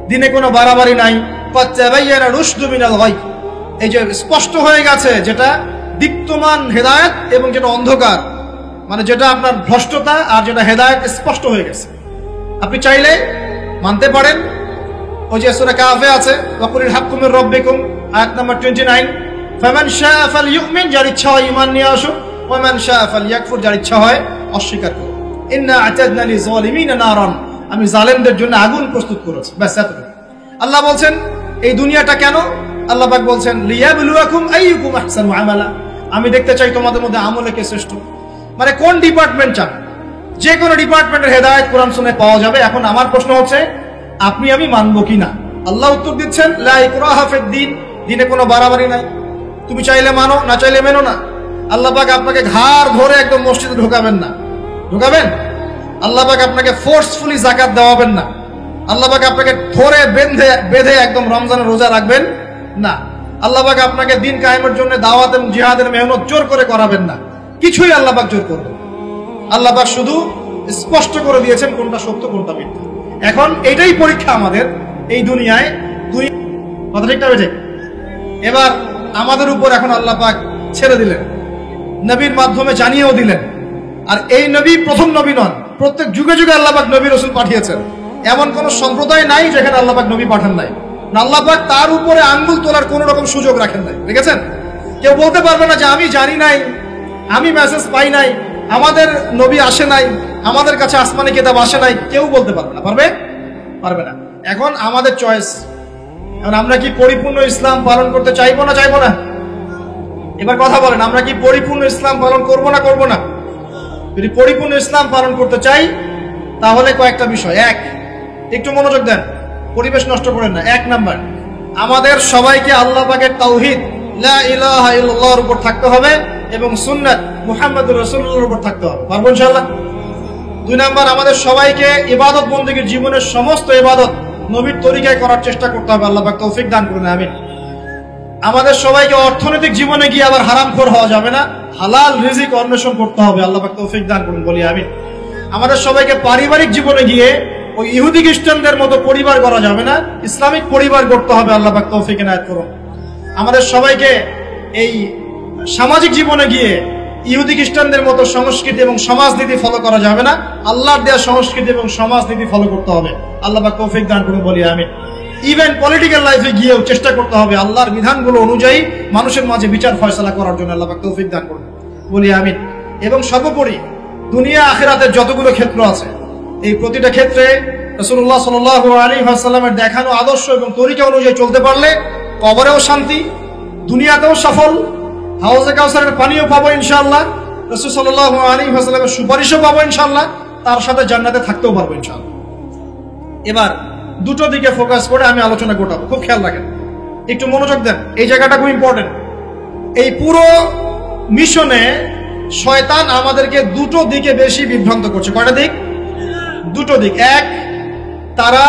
দিনে কোনো বাড়াবাড়ি নাই। ক্বাদ তাবায়্যানা রুশদু মিনাল গাই, এই যে স্পষ্ট হয়ে গেছে যেটা দীপ্তমান হেদায়েত এবং যেটা অন্ধকার, মানে যেটা আপনার ভ্রষ্টতা আর যেটা হেদায়েত স্পষ্ট হয়ে গেছে। আপনি চাইলে মানতে পারেন। ওই যে সূরা কাফে আছে ওয়াকুলিল হাক্কু মির রাব্বিকুম, আয়াত নাম্বার 29, ফামান শাআ ফালইউমিন, যার ইচ্ছা হয় ঈমান নিয়ে আসুক, ওয়া মান শাআ ফালইয়াকফুর, যার ইচ্ছা হয় অস্বীকার করুক। ইন্না আ'তাদনা লিযালিমিনা নারান, আমি জালেমদের জন্য আগুন প্রস্তুত করেছি। ব্যাস এতটুকু। আল্লাহ বলছেন এই দুনিয়াটা কেন? আল্লাহ পাক বলছেন লিয়াবলুয়াকুম আইয়ুকুম আহসানু আমালা, আমি দেখতে চাই তোমাদের মধ্যে আমলে কে শ্রেষ্ঠ। মানে কোন ডিপার্টমেন্ট চান, যে কোনো ডিপার্টমেন্টের হেদায়েত কোরআন শুনে পাওয়া যাবে। এখন আমার প্রশ্ন হচ্ছে আপনি আমি মানবো কিনা। আল্লাহ উত্তর দিচ্ছেন লা ইকরাহা ফিদ্দিন, দিনে কোনো বাড়াবাড়ি নাই, তুমি চাইলে মানো না চাইলে মেনো না। আল্লাহ পাক আপনাকে ঘাড় ধরে একদম মসজিদে ঢোকাবেন না, ঢোকাবেন? আল্লাহ পাক আপনাকে ফোর্সফুলি যাকাত দেওয়াবেন না। আল্লাহ পাক আপনাকে ধরে বেঁধে একদম রমজানের রোজা রাখবেন না। আল্লাহ পাক আপনাকে দিন কায়েমের জন্য দাওয়াত এবং জিহাদের মেহনত জোর করে করাবেন না। কিছুই আল্লাহ পাক জোর করবেন। আল্লাহ পাক শুধু স্পষ্ট করে দিয়েছেন কোনটা সত্য কোনটা মিথ্যা। এখন এটাই পরীক্ষা আমাদের এই দুনিয়ায়। দুই কথা ঠিক না ঠিক? এবার আমাদের উপর এখন আল্লাহ পাক ছেড়ে দিলেন, নবীর মাধ্যমে জানিয়েও দিলেন। আর এই নবী প্রথম নবী নন, প্রত্যেক যুগে যুগে আল্লাহ পাক নবী রাসূল পাঠিয়েছেন। এমন কোন সম্প্রদায় নাই যেখানে আল্লাহ পাক নবী পাঠান নাই। আল্লাহ পাক তার উপরে আঙ্গুল তোলার কোন রকম সুযোগ রাখেন নাই। দেখেছেন? কেউ বলতে পারবে না যে আমি জানি নাই, আমি মেসেজ পাই নাই, আমাদের নবী আসে নাই, আমাদের কাছে আসমানি কিতাব আসে নাই। কেউ বলতে পারবে না। পারবে? পারবে না। এখন আমাদের চয়েস। এখন আমরা কি পরিপূর্ণ ইসলাম পালন করতে চাইবো না চাইবো না? এবার কথা বলেন, আমরা কি পরিপূর্ণ ইসলাম পালন করবো না করবো না? যদি পরিপূর্ণ ইসলাম পালন করতে চাই তাহলে কয়েকটা বিষয়। এক, একটু মনোযোগ দেন, পরিবেশ নষ্ট করেন না। এক নাম্বার, আমাদের সবাইকে আল্লাহ পাকের তাওহীদ লা ইলাহা ইল্লাল্লাহর উপর থাকতে হবে এবং সুন্নাত মুহাম্মদুর রাসূলুল্লাহর উপর থাকতে হবে। পারবো ইনশাআল্লাহ? দুই নাম্বার, আমাদের সবাইকে ইবাদত বন্দেগীর জীবনের সমস্ত ইবাদত নবীর তরিকায় করার চেষ্টা করতে হবে। আল্লাহ পাক তৌফিক দান করুন, আমিন। আমাদের সবাইকে অর্থনৈতিক জীবনে গিয়ে আবার হারামখোর হওয়া যাবে না, হালাল রিজিক অন্বেষণ করতে হবে। আল্লাহ পাক তৌফিক দান করুন, বলি আমিন। আমাদের সবাইকে পারিবারিক জীবনে গিয়ে ওই ইহুদি খ্রিস্টানদের মতো পরিবার করা যাবে না, ইসলামিক পরিবার গড়তে হবে। আল্লাহ পাক তৌফিক এনায়েত করুন। আমাদের সবাইকে এই সামাজিক জীবনে গিয়ে ইহুদি খ্রিস্টানদের মতো সংস্কৃতি এবং সমাজনীতি ফলো করা যাবে না, আল্লাহর দেয়া সংস্কৃতি এবং সমাজনীতি ফলো করতে হবে। আল্লাহ পাক তৌফিক দান করুন, বলি আমিন। ইভেন পলিটিক্যাল লাইফে গিয়েও চেষ্টা করতে হবে আল্লাহর বিধানগুলো অনুযায়ী মানুষের মাঝে বিচার ফয়সালা করার জন্য। আল্লাহ পাক তৌফিক দান করুন, বলি আমিন। এবং সর্বোপরি দুনিয়া আখিরাতের যতগুলো ক্ষেত্র আছে এই প্রতিটা ক্ষেত্রে রাসূলুল্লাহ সাল্লাল্লাহু আলাইহি ওয়াসাল্লামের দেখানো আদর্শ এবং তরিকা অনুযায়ী চলতে পারলে কবরেও শান্তি, দুনিয়াতেও সফল, হাউজে কাউসারের পানিও পাবো ইনশাআল্লাহ, রাসূল সাল্লাল্লাহু আলাইহি ওয়াসাল্লামের সুপারিশও পাবো ইনশাআল্লাহ, তার সাথে জান্নাতে থাকতেও পারবো ইনশাআল্লাহ। এবার দুটো দিকে ফোকাস করে আমি আলোচনা গোটাবো, খুব খেয়াল রাখেন, একটু মনোযোগ দেন, এই জায়গাটা খুব ইম্পর্টেন্ট। এই পুরো মিশনে শয়তান আমাদেরকে দুটো দিকে বেশি বিভ্রান্ত করছে। কয়টা দিক? দুটো দিক। এক, তারা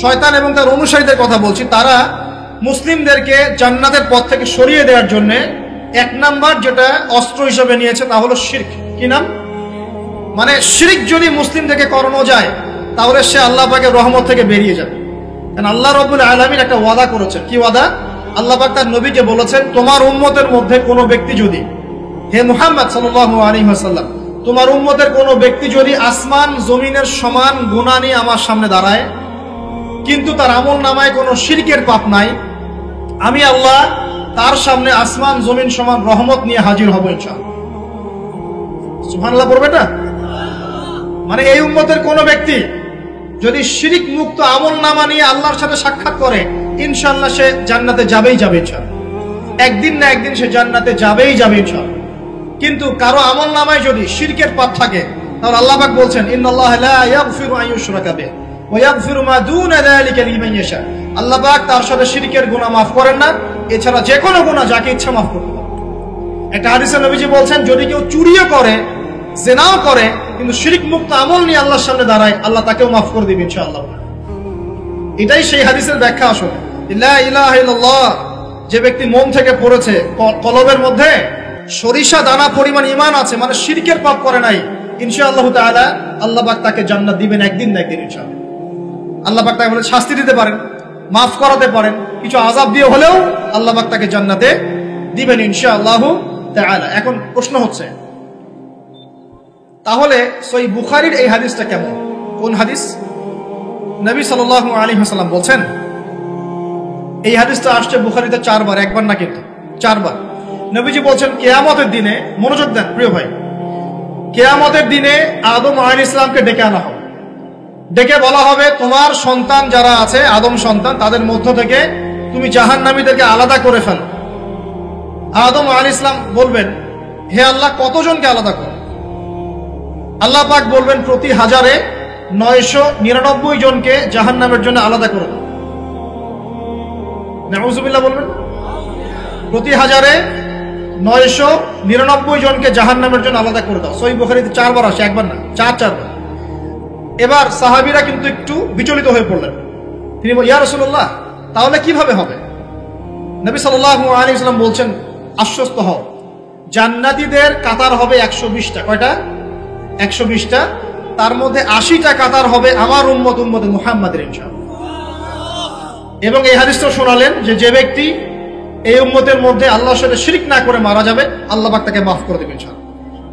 শয়তান এবং তার অনুসারীদের কথা বলছি, তারা মুসলিমদেরকে জান্নাতের পথ থেকে সরিয়ে দেওয়ার জন্য এক নাম্বার যেটা অস্ত্র হিসেবে নিয়েছে তা হলো শিরক। কি নাম? মানে শিরক যদি মুসলিমদেরকে করানো যায় তাহলে সে আল্লাহ পাকের রহমত থেকে বেরিয়ে যাবে। কারণ আল্লাহ রাব্বুল আলামিন একটা ওয়াদা করেছেন। কি ওয়াদা? আল্লাহ পাক তার নবীকে বলেছেন, তোমার উম্মতের মধ্যে কোনো ব্যক্তি যদি, হে মুহাম্মদ সাল্লাল্লাহু আলাইহি ওয়াসাল্লাম, তোমার উম্মতের কোনো ব্যক্তি যদি আসমান জমিনের সমান গুনাহ নিয়ে আমার সামনে দাঁড়ায় কিন্তু তার আমল নামায় কোনো শিরকের পাপ নাই, আমি আল্লাহ তার সামনে আসমান জমিন সমান রহমত নিয়ে হাজির হব ইনশাআল্লাহ। সুবহানাল্লাহ পড়বে না? মানে এই উম্মতের কোনো ব্যক্তি যদি শিরক মুক্ত আমল নামা নিয়ে আল্লাহর সাথে সাক্ষাৎ করে ইনশাআল্লাহ সে জান্নাতে যাবেই যাবে ইনশাআল্লাহ। একদিন না একদিন সে জান্নাতে যাবেই যাবে ইনশাআল্লাহ। কিন্তু কারো আমল নামায় যদি শিরকের পাপ থাকে তাহলে আল্লাহ পাক বলছেন, ইন্নাল্লাহা লা ইয়াগফিরু আন ইউশরাকা বিহি ওয়া ইয়াগফিরু মা দুনা যালিকা লিমান ইয়াশা। আল্লাহ পাক তার সাথে শিরকের গুনাহ মাফ করেন না, এছাড়া যে কোনো গুনাহ যাকে ইচ্ছা মাফ করতে পারেন। একটা হাদিসে নবীজি বলছেন, যদি কেউ চুরিও করে, জিনাও করে, কিন্তু শিরক মুক্ত আমল নিয়ে আল্লাহর সামনে দাঁড়ায়, আল্লাহ তাকেও মাফ করে দিবেন ইনশাআল্লাহ। এটাই সেই হাদিসের ব্যাখ্যা। আসলে লা ইলাহা ইল্লাল্লাহ, যে ব্যক্তি মন থেকে পড়েছে, কলবের মধ্যে সরিষা দানা পরিমাণ ঈমান আছে, মানে শিরকের পাপ করে নাই, ইনশাআল্লাহ তাআলা আল্লাহ পাক তাকে জান্নাত দিবেন একদিন না একদিন ইনশাআল্লাহ। আল্লাহ পাক তাকে বলে শাস্তি দিতে পারেন, মাফ করাতে পারেন, কিছু আযাব দিয়ে হলেও আল্লাহ পাক তাকে জান্নাতে দিবেন ইনশাআল্লাহ তাআলা। এখন প্রশ্ন হচ্ছে, তাহলে সহিহ বুখারীর এই হাদিসটা কেমন? কোন হাদিস? নবী সাল্লাল্লাহু আলাইহি ওয়াসাল্লাম বলছেন, এই হাদিসটা আসছে বুখারীতে 4 বার, একবার না কিন্তু 4 বার। নবীজি বলছেন কিয়ামতের দিনে, মনোযোগ দেন প্রিয় ভাই, কিয়ামতের দিনে আদম আলাইহিস সালামকে ডেকে আনা হবে, ডেকে বলা হবে তোমার সন্তান যারা আছে আদম সন্তান, তাদের মধ্য থেকে তুমি জাহান্নামীদেরকে আলাদা করে ফেলো। আদম আলাইহিস সালাম বলবেন, হে আল্লাহ কতজনকে আলাদা করো? আল্লাহ পাক বলবেন প্রতি 1000-এ 999 জনকে জাহান্নামের জন্য আলাদা করে দাও। নাউযুবিল্লাহ বলবেন, প্রতি 1000-এ 999 জনকে জাহান্নামের জন্য আলাদা করে দাও। সহিহ বুখারীতে 4 বার আসে, একবার না, 4 বার। এবার সাহাবীরা কিন্তু একটু বিচলিত হয়ে পড়লেন। তিনি বলেন, ইয়া রাসূলুল্লাহ তাহলে কিভাবে হবে? নবী সাল্লাল্লাহু আলাইহি ওয়াসাল্লাম বলছেন, আশ্বস্ত হও, জান্নাতীদের কাতার হবে 120টা। কয়টা? 120টা। তার মধ্যে 80টা কাতার হবে আমার উম্মতে মুহাম্মাদের ইনশাআল্লাহ। এবং এই হাদিসটা শোনালেন যে ব্যক্তি এই উম্মতের মধ্যে আল্লাহর সাথে শিরক না করে মারা যাবে, আল্লাহ পাক তাকে মাফ করে দেবেন ইনশাআল্লাহ।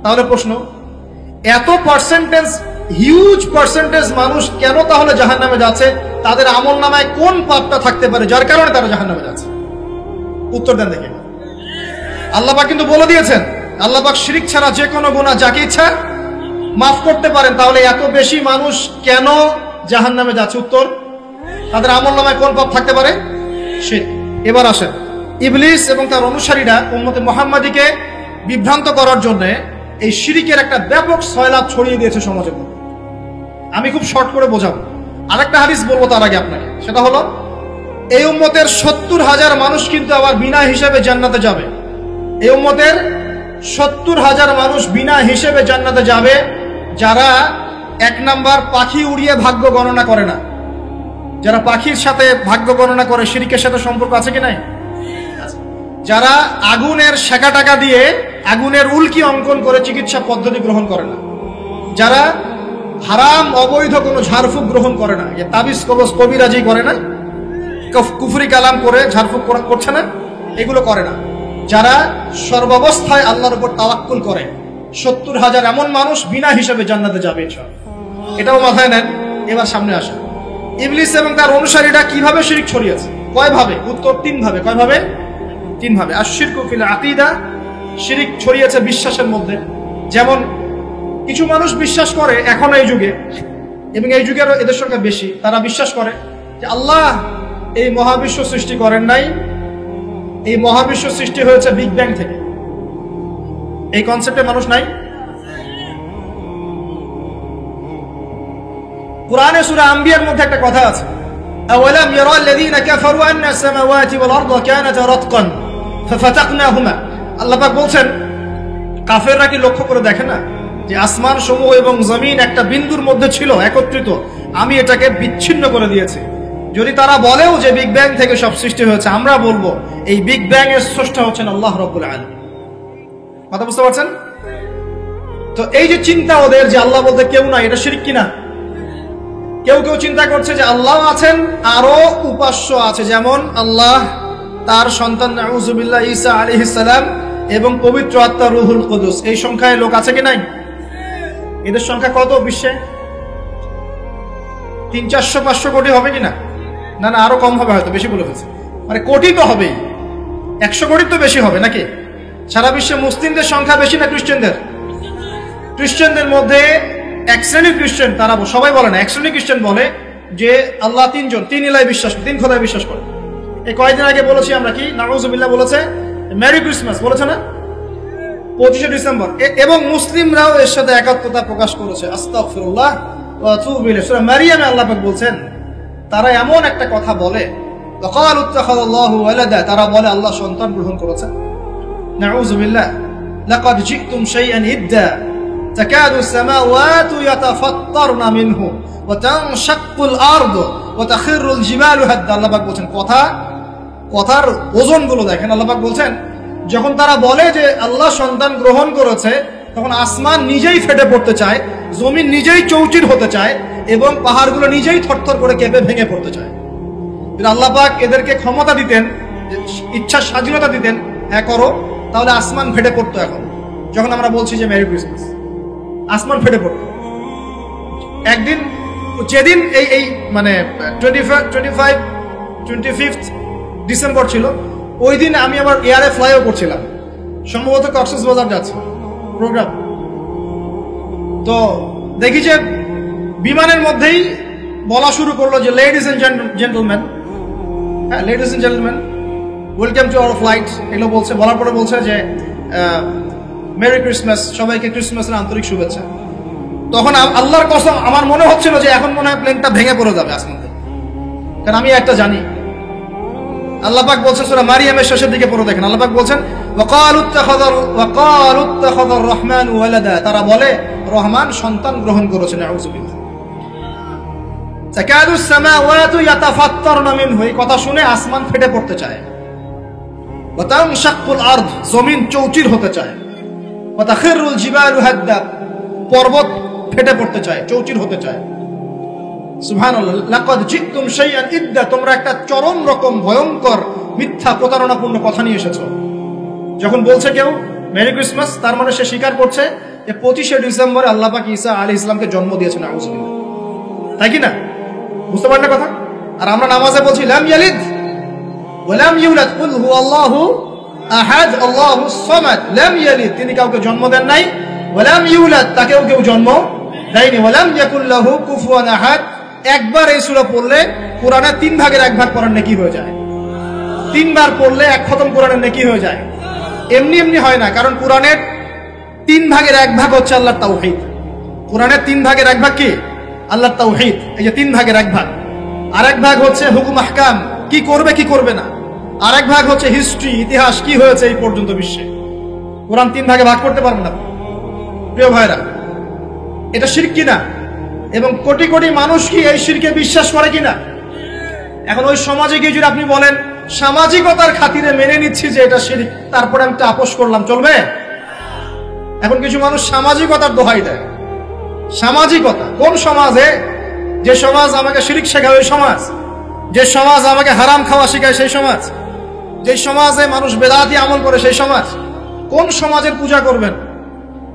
তাহলে প্রশ্ন, এত পার্সেন্টেজ, হিউজ পার্সেন্টেজ মানুষ কেন তাহলে জাহান্নামে যাচ্ছে? তাদের আমলনামায় কোন পাপটা থাকতে পারে যার কারণে তারা জাহান্নামে যাচ্ছে? উত্তর দেন দেখে। আল্লাহ পাক কিন্তু বলে দিয়েছেন, আল্লাহ পাক শিরক ছাড়া যে কোনো গুনাহ যাকে ইচ্ছা মাফ করতে পারেন। তাহলে এত বেশি মানুষ কেন জাহান্নামে যাচ্ছে? উত্তর, তাদের আমলনামায় কোন পাপ থাকতে পারে? শিরক। এবার আসেন, ইবলিস এবং তার অনুসারীরা উম্মতে মুহাম্মাদীকে বিভ্রান্ত করার জন্য এই শিরকের একটা ব্যাপক সয়লাব ছড়িয়ে দিয়েছে সমাজের মধ্যে। আমি খুব শর্ট করে বোঝাবো। আরেকটা হাদিস বলবো তার আগে আপনাকে, সেটা হলো এই উম্মতের 70,000 মানুষ কিন্তু আবার বিনা হিসেবে জান্নাতে যাবে। এই উম্মতের 70,000 মানুষ বিনা হিসেবে জান্নাতে যাবে, যারা 1 নাম্বার পাখি উড়িয়ে ভাগ্য গণনা করে না। যারা পাখির সাথে ভাগ্য গণনা করে, শিরকের সাথে সম্পর্ক আছে কি নাই? যারা আগুনের সেকা টাকা দিয়ে আগুনের উল্কি অঙ্কন করে চিকিৎসা পদ্ধতি গ্রহণ করে না। যারা হারাম অবৈধ কোনো ঝাড়ফুঁক গ্রহণ করে না, তাবিজ কবজ কবিরাজি করে না, কুফরি কালাম করে ঝাড়ফুঁক করছে না, এগুলো করে না। যারা সর্বাবস্থায় আল্লাহর উপর তাওয়াক্কুল করে, 70,000 এমন মানুষ বিনা হিসেবে জান্নাতে যাবে ইনশাআল্লাহ। এটাও মাথায় নেন। এবার সামনে আসে ইবলিস এবং তার অনুসারীরা কিভাবে শিরক ছড়িয়েছে, কয় ভাবে? উত্তর 3 ভাবে। কয় ভাবে? 3 ভাবে। আশ-শিরকু ফিল আকীদা, শিরক ছড়িয়েছে বিশ্বাসের মধ্যে। যেমন কিছু মানুষ বিশ্বাস করে এখন এই যুগে, এবং এই যুগেরও এদের সংখ্যা বেশি, তারা বিশ্বাস করে যে আল্লাহ এই মহাবিশ্ব সৃষ্টি করেন নাই, এই মহাবিশ্ব সৃষ্টি হয়েছে বিগ ব্যাং থেকে। এই কনসেপ্টে মানুষ নাই? কুরআনে সূরা আম্বিয়ার মধ্যে একটা কথা আছে, আওয়ালাম ইয়ারাল্লাযীনা কাফারু আন্না আস-সামাওয়াতি ওয়াল আরদা কানাতা রাতকান ফাফাতাকনাহুমা। আল্লাহ পাক বলছেন, কাফেররা কি লক্ষ্য করে দেখে না যে আসমান সমূহ এবং জমিন একটা বিন্দুর মধ্যে ছিল একত্রিত, আমি এটাকে বিচ্ছিন্ন করে দিয়েছি। যদি তারা বলেও যে বিগ ব্যাং থেকে সব সৃষ্টি হয়েছে, আমরা বলবো এই বিগ ব্যাং এর স্রষ্টা হচ্ছেন আল্লাহ রাব্বুল আলামিন। কথা বুঝতে পারছেন? তো এই যে চিন্তা ওদের যে আল্লাহ বলতে কেউ নাই, এটা শিরক কিনা? কেউ কেউ চিন্তা করছে যে আল্লাহ আছেন, আরো উপাস্য আছে, যেমন আল্লাহ, তার সন্তান নাউযুবিল্লাহ ঈসা আলাইহিস সালাম এবং পবিত্র আত্মা রুহুল কুদুস। এই সংখ্যায় লোক আছে কি নাই? এদের সংখ্যা কত বিশ্বে? 300-400 কোটি হবে কিনা? না না, আরো কম হবে, হয়তো বেশি বলে ফেলছে। মানে কোটি তো হবেই, 100 কোটি তো বেশি হবে নাকি? সারা বিশ্বে মুসলিমদের সংখ্যা বেশি না খ্রিস্টানদের? খ্রিস্টানদের মধ্যে 1 শ্রেণীর খ্রিস্টান, তারা সবাই বলে না, 1 শ্রেণীর খ্রিস্টান বলে যে আল্লাহ 3 জন, 3 ইলাহে বিশ্বাস, 3 খোদায় বিশ্বাস করে। এই কয়েকদিন আগে বলেছি আমরা, কি নাউযুবিল্লাহ বলেছে, মেরি ক্রিসমাস বলেছে না, 25শে ডিসেম্বর। এবং মুসলিমরাও এর সাথে একাত্মতা প্রকাশ করেছে। আস্তাগফিরুল্লাহ ওয়া আতুবু ইলাইহি। সূরা মারিয়ামে আল্লাহ পাক বলছেন, তারা এমন একটা কথা বলে, ক্বালু ইত্তাখাযাল্লাহু ওয়ালাদা, তারা বলে আল্লাহ সন্তান গ্রহণ করেছেন। নাউযুবিল্লাহ। লাকাদ জিকতুম শাইআন ইদ্দা তাকাদু আস-সামাওয়াতু ইয়াতাফাত্তারনা মিনহু ওয়া তানশাক্কুল আরদু ওয়া তাখিরুল জিবালু হাদ্দা। আল্লাহ পাক বলছেন কথা কথার ওজনগুলো দেখেন। আল্লাহ পাক বলছেন যখন তারা বলে যে আল্লাহ সন্তান গ্রহণ করেছে, তখন আসমান নিজেই ফেটে পড়তে চায়, জমিন নিজেই চৌচির হতে চায় এবং পাহাড়গুলো নিজেই থরথর করে কেঁপে ভেঙে পড়তে চায়। আল্লাহ পাক এদেরকে ক্ষমতা দিতেন, ইচ্ছার স্বাধীনতা দিতেন, হ্যাঁ করো, তাহলে আসমান ফেটে পড়তো। এখন যখন আমরা বলছি যে মেরি ক্রিসমাস, আসমান ফেটে পড়তো। একদিন যেদিন এই মানে 25 ডিসেম্বর ছিল, ওই দিন আমি আবার এয়ারে ফ্লাইও করছিলাম, সম্ভবত কক্সবাজার যাচ্ছে প্রোগ্রাম। তো দেখি যে বিমানের মধ্যেই বলা শুরু করলো যে লেডিস এন্ড জেন্টলম্যান, হ্যাঁ ladies and gentleman, welcome to our flight, এগুলো বলছে। বলার পরে বলছে যে মেরি ক্রিসমাস, সবাইকে ক্রিসমাসের আন্তরিক শুভেচ্ছা। তখন আল্লাহর কসম আমার মনে হচ্ছিল যে এখন মনে হয় প্লেনটা ভেঙে পড়ে যাবে আসমান থেকে, কারণ আমি একটা জানি। আল্লাহ পাক বলছেন সূরা মারিয়ামের শেষের দিকে পড়ে দেখেন, আল্লাহ পাক বলছেন ওয়াকালু ইত্তাখাযার রহমানু ওয়ালাদা, তারা বলে রহমান সন্তান গ্রহণ করেছে। নাউযুবিল্লাহ। তাকাদুস সামাওয়াতু ইয়াতাফাত্তারনা মিনহু, এই কথা শুনে আসমান ফেটে পড়তে চায়। ওয়া তানশাক্কুল আরদ, জমিন চৌচির হতে চায়। ওয়া তাখিরুল জিবালু হাদ্দা, পর্বত ফেটে পড়তে চায়, চৌচির হতে চায়। সুবহানাল্লাহ। লাকাদ জিতুম শাইআন ইদ্দা, তোমরা একটা চরম রকম ভয়ঙ্কর মিথ্যা প্রতারণাপূর্ণ কথা নিয়ে এসেছো। যখন বলছে কেউ মেরি ক্রিসমাস, তার মানে সে স্বীকার করছে যে 25শে ডিসেম্বরে আল্লাহ পাক ঈসা আলাইহিস সালামকে জন্ম দিয়েছেন। নাউযুবিল্লাহ। তাই কি না? বুঝতে পারেন না কথা? আর আমরা নামাজে বলছি লাম ইয়ালিদ ওয়া লাম ইউলাদ, কুল হুয়াল্লাহু আহাদ আল্লাহুস সামাদ। লাম ইয়ালিদ, তিনি কাউকে জন্ম দেন নাই, ওয়া লাম ইউলাদ, তাকেও কেউ জন্ম দেয়নি, ওয়া লাম ইয়াকুল লাহু কুফুয়ান আহাদ। একবার এই সূরা পড়লে কোরআনের 3 ভাগের 1 ভাগ পড়ার নেকি হয়ে যায়। 3 বার পড়লে 1 খতম কোরআনের নেকি হয়ে যায়। এমনি এমনি হয় না, কারণ কোরআনের 3 ভাগের 1 ভাগ হচ্ছে আল্লাহর তাওহীদ। কোরআনের 3 ভাগের 1 ভাগ কি? আল্লাহর তাওহীদ। এই যে 3 ভাগের 1 ভাগ, আরেক ভাগ হচ্ছে হুকুম আহকাম, কি করবে কি করবে না। আরেক ভাগ হচ্ছে হিস্ট্রি, ইতিহাস, কি হয়েছে এই পর্যন্ত বিশ্বে। কোরআন 3 ভাগে ভাগ করতে পারবে না। প্রিয় ভাইরা, এটা শিরক কিনা? এবং কোটি কোটি মানুষ কি এই শিরকে বিশ্বাস করে কিনা? এখন ওই সমাজে গিয়ে যদি আপনি বলেন সামাজিকতার খাতিরে মেনে নিচ্ছি যে এটা শিরক, তারপরে আমি আপোষ করলাম, চলবে? এখন কিছু মানুষ সামাজিকতার দোহাই দেয়। সামাজিকতা কোন সমাজে? যে সমাজ আমাকে শিরক শেখায় ওই সমাজ, যে সমাজ আমাকে হারাম খাওয়া শেখায় সেই সমাজ, যে সমাজে মানুষ বেদাতি আমল করে সেই সমাজ। কোন সমাজের পূজা করবেন?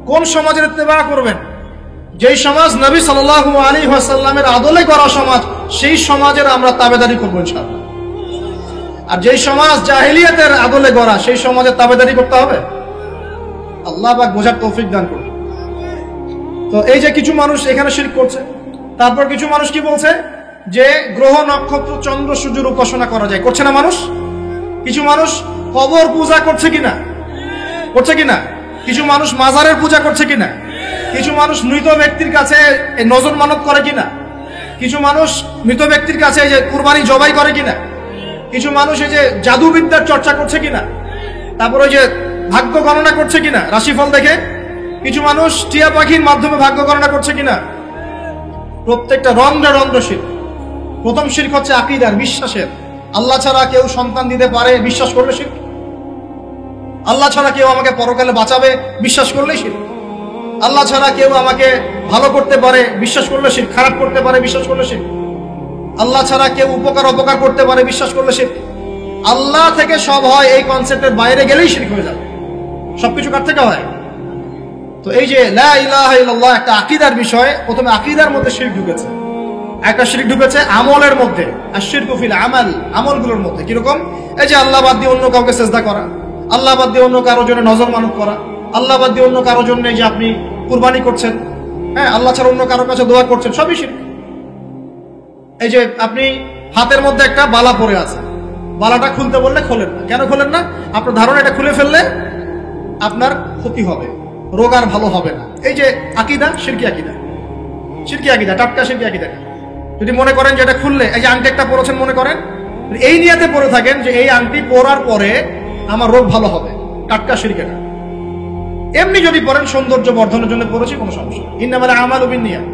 কোন সমাজের ইত্তেবা করবেন? যেই সমাজ নবী সাল্লাল্লাহু আলাইহি ওয়াসাল্লামের আদলে গড়া সমাজ, সেই সমাজের আমরা তাবেদারি করব ইনশাআল্লাহ। আর যেই সমাজ জাহেলিয়াতের আদলে গড়া, সেই সমাজের তাবেদারি করতে হবে। আল্লাহ পাক বোঝার তৌফিক দান করুন। তো এই যে কিছু মানুষ এখানে শিরক করছে, তারপর কিছু মানুষ কি বলছে যে গ্রহ নক্ষত্র চন্দ্র সূর্যের উপাসনা করা যায়, করছে না মানুষ? কিছু মানুষ কবর পূজা করছে কিনা? করছে কিনা? কিছু মানুষ মাজারের পূজা করছে কিনা? কিছু মানুষ মৃত ব্যক্তির কাছে নজর মানত করে কিনা? কিছু মানুষ মৃত ব্যক্তির কাছে যে কুরবানি জবাই করে কিনা? কিছু মানুষ এই যে জাদুবিদ্যার চর্চা করছে কিনা? তারপরে যে ভাগ্য গণনা করছে কিনা রাশিফল দেখে? কিছু মানুষ টিয়া পাখির মাধ্যমে ভাগ্য গণনা করছে কিনা? প্রত্যেকটা রন্ধ্রে রন্ধ্রে শিরক। প্রথম শিরক হচ্ছে আকীদার, বিশ্বাসের। আল্লাহ ছাড়া কেউ সন্তান দিতে পারে বিশ্বাস করলে শিরক। আল্লাহ ছাড়া কেউ আমাকে পরকালে বাঁচাবে বিশ্বাস করলেই শিরক। আল্লাহ ছাড়া কেউ আমাকে ভালো করতে পারে বিশ্বাস করলে শিরক। খারাপ করতে পারে বিশ্বাস করলে শিরক। আল্লাহ ছাড়া কেউ উপকার অপকার করতে পারে বিশ্বাস করলে শিরক। আল্লাহ থেকে সব হয়, এই কনসেপ্টের বাইরে গেলেই শিরক হয়ে যাবে। সবকিছু কার থেকে হয়? তো এই যে লা ইলাহা ইল্লাল্লাহ একটা আকীদার বিষয়। প্রথমে আকীদার মধ্যে শিরক ঢুকেছে, একটা শিরক ঢুকেছে আমলের মধ্যে। আশ-শিরকু ফিল আমাল, আমলগুলোর মধ্যে। কিরকম? এই যে আল্লাহ বাদ দিয়ে অন্য কাউকে সিজদা করা, আল্লাহ বাদ দিয়ে অন্য কারোর জন্য নজর মানত করা, আল্লাহ বাদ দিয়ে অন্য কারোর জন্য যে আপনি কুরবানি করছেন, হ্যাঁ আল্লাহ ছাড়া অন্য কারোর কাছে দোয়া করছেন, সবই শিরক। এই যে আপনি হাতের মধ্যে একটা বালা পরে আছে, বালাটা খুলতে বললে খোলেন না। কেন খোলেন না? আপনার ধারণা এটা খুলে ফেললে আপনার ক্ষতি হবে, রোগ আর ভালো হবে না। এই যে আকীদা, শিরকি আকীদা, শিরকি আকীদা, টাটকা শিরকি আকীদা। যদি মনে করেন যে এটা খুললে, এই যে আংটি একটা পরেছেন, মনে করেন এই নিয়তে পরে থাকেন যে এই আংটি পরার পরে আমার রোগ ভালো হবে, টাটকা শিরক এটা। এমনি যদি পড়েন সৌন্দর্য বর্ধনের জন্য পড়েছি, কোনো সমস্যা নেই, ইন্নামাল আমালু বিন্নিয়াত।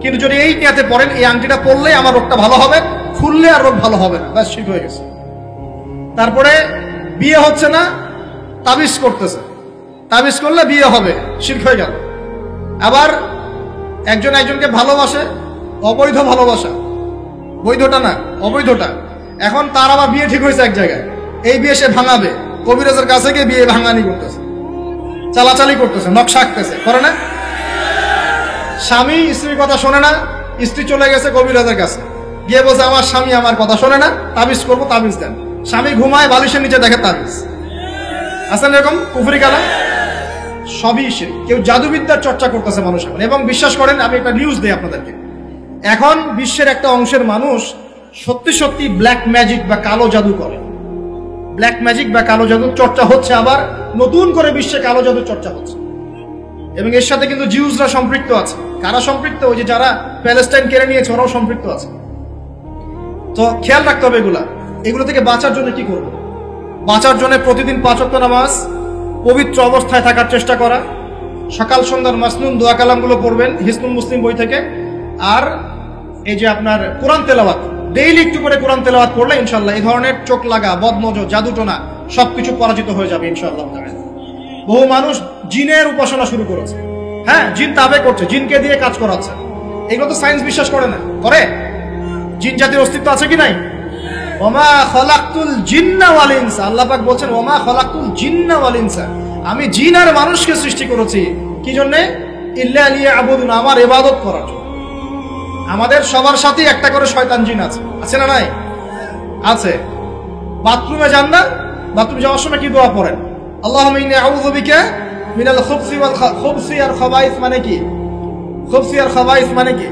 কিন্তু যদি এই নিয়তে পড়েন এই আংটিটা পরলে আমার রোগটা ভালো হবে, খুললে আর রোগ ভালো হবে না, ব্যাস শিরক হয়ে গেছে। তারপরে বিয়ে হচ্ছে না, তাবিজ করতেছে, তাবিজ করলে বিয়ে হবে, শিরক হয়ে গেল। আবার একজন একজনকে ভালোবাসে, অবৈধ ভালোবাসা, বৈধটা না অবৈধটা। এখন তার আবার বিয়ে ঠিক হয়েছে এক জায়গায়, এই বিয়ে সে ভাঙাবে, কবিরাজের কাছে গিয়ে বিয়ে ভাঙানি করতেছে, চালাচালি করতেছে, নকশা আঁকতেছে, করে না? স্বামী স্ত্রীর কথা শোনে না, স্ত্রী চলে গেছে কবিরাজের কাছে, গিয়ে বলছে আমার স্বামী আমার কথা শোনে না, তাবিজ করবো, তাবিজ দেন। স্বামী ঘুমায়, বালিশের নিচে দেখে তাবিজ। আসেন এরকম কুফরি কালাম, সবই শিরক। কেউ জাদুবিদ্যার চর্চা করতেছে মানুষ এখন। এবং বিশ্বাস করেন, আমি একটা নিউজ দিই আপনাদেরকে, এখন বিশ্বের একটা অংশের মানুষ সত্যি সত্যি ব্ল্যাক ম্যাজিক বা কালো জাদু করে। ব্ল্যাক ম্যাজিক বা কালো জাদুর চর্চা হচ্ছে, আবার নতুন করে বিশ্বে কালো জাদুর চর্চা হচ্ছে। এবং এর সাথে কিন্তু জিউসরা সম্পৃক্ত আছে। কারা সম্পৃক্ত? ওই যে যারা প্যালেস্টাইন কেড়ে নিয়েছে ওরাও সম্পৃক্ত আছে। তো খেয়াল রাখতে হবে এগুলো থেকে বাঁচার জন্য কি করব? বাঁচার জন্য প্রতিদিন 5 ওয়াক্ত নামাজ, পবিত্র অবস্থায় থাকার চেষ্টা করা, সকাল সন্ধ্যার মাসনুন দোয়া কালামগুলো পড়বেন হিসনুল মুসলিম বই থেকে। আর এই যে আপনার কোরআন তেলাওয়াত, ডেইলি একটু করে কোরআন তেলাওয়াত পড়লে ইনশাআল্লাহ এই ধরনের চোখ লাগা, বদনজর, জাদুটোনা সবকিছু পরাজিত হয়ে যাবে ইনশাআল্লাহ। বহু মানুষ জিনের উপাসনা শুরু করেছে, হ্যাঁ, জিন তাবে করছে, জিনকে দিয়ে কাজ করাচ্ছে। এগুলো তো সায়েন্স বিশ্বাস করে না, করে? জিন জাতির অস্তিত্ব আছে কি নাই? ওমা খলাকতুল জিন্না ওয়াল ইনসা, আল্লাহ পাক বলছেন ওমা খলাকতুল জিন্না ওয়াল ইনসা, আমি জিন আর মানুষকে সৃষ্টি করেছি কি জন্য? ইল্লা লিয়াবুদুন, আমার ইবাদত করার জন্য। আমাদের সবার সাথেই একটা করে শয়তান জিন আছে, আছে না নাই? আছে। বাথরুমে যান না, বাথরুমে যাওয়ার সময় কি দোয়া পড়েন? আল্লাহুম্মা ইন্নী আউযু বিকা মিনাল খুবসি ওয়াল খুবসি আর খাবাইস, মানে কি? খুবসি আর খাবাইস মানে কি?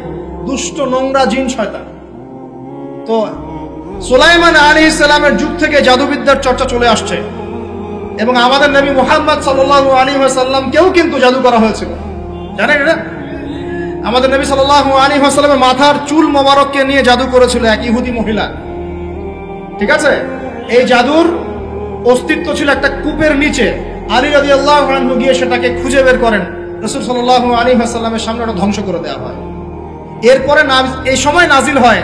দুষ্ট, নোংরা জিন, শয়তান। তো সুলাইমান আলাইহিস সালামের যুগ থেকে জাদুবিদ্যার চর্চা চলে আসছে, এবং আমাদের নবী মুহাম্মদ সাল্লাল্লাহু আলাইহি ওয়াসাল্লামকেও কিন্তু জাদু করা হয়েছিল, জানেন এটা? আমাদের নবী সাল্লাল্লাহু আলাইহি ওয়াসাল্লামের মাথার চুল মোবারককে নিয়ে জাদু করেছিল এক ইহুদি মহিলা, ঠিক আছে? এই জাদুর অস্তিত্ব ছিল একটা কূপের নিচে। আলী রাদিয়াল্লাহু আনহু গিয়ে সেটাকে খুঁজে বের করেন, রাসূল সাল্লাল্লাহু আলাইহি ওয়াসাল্লামের সামনে ওটা ধ্বংস করে দেওয়া হয়। এরপরে এই সময় নাজিল হয়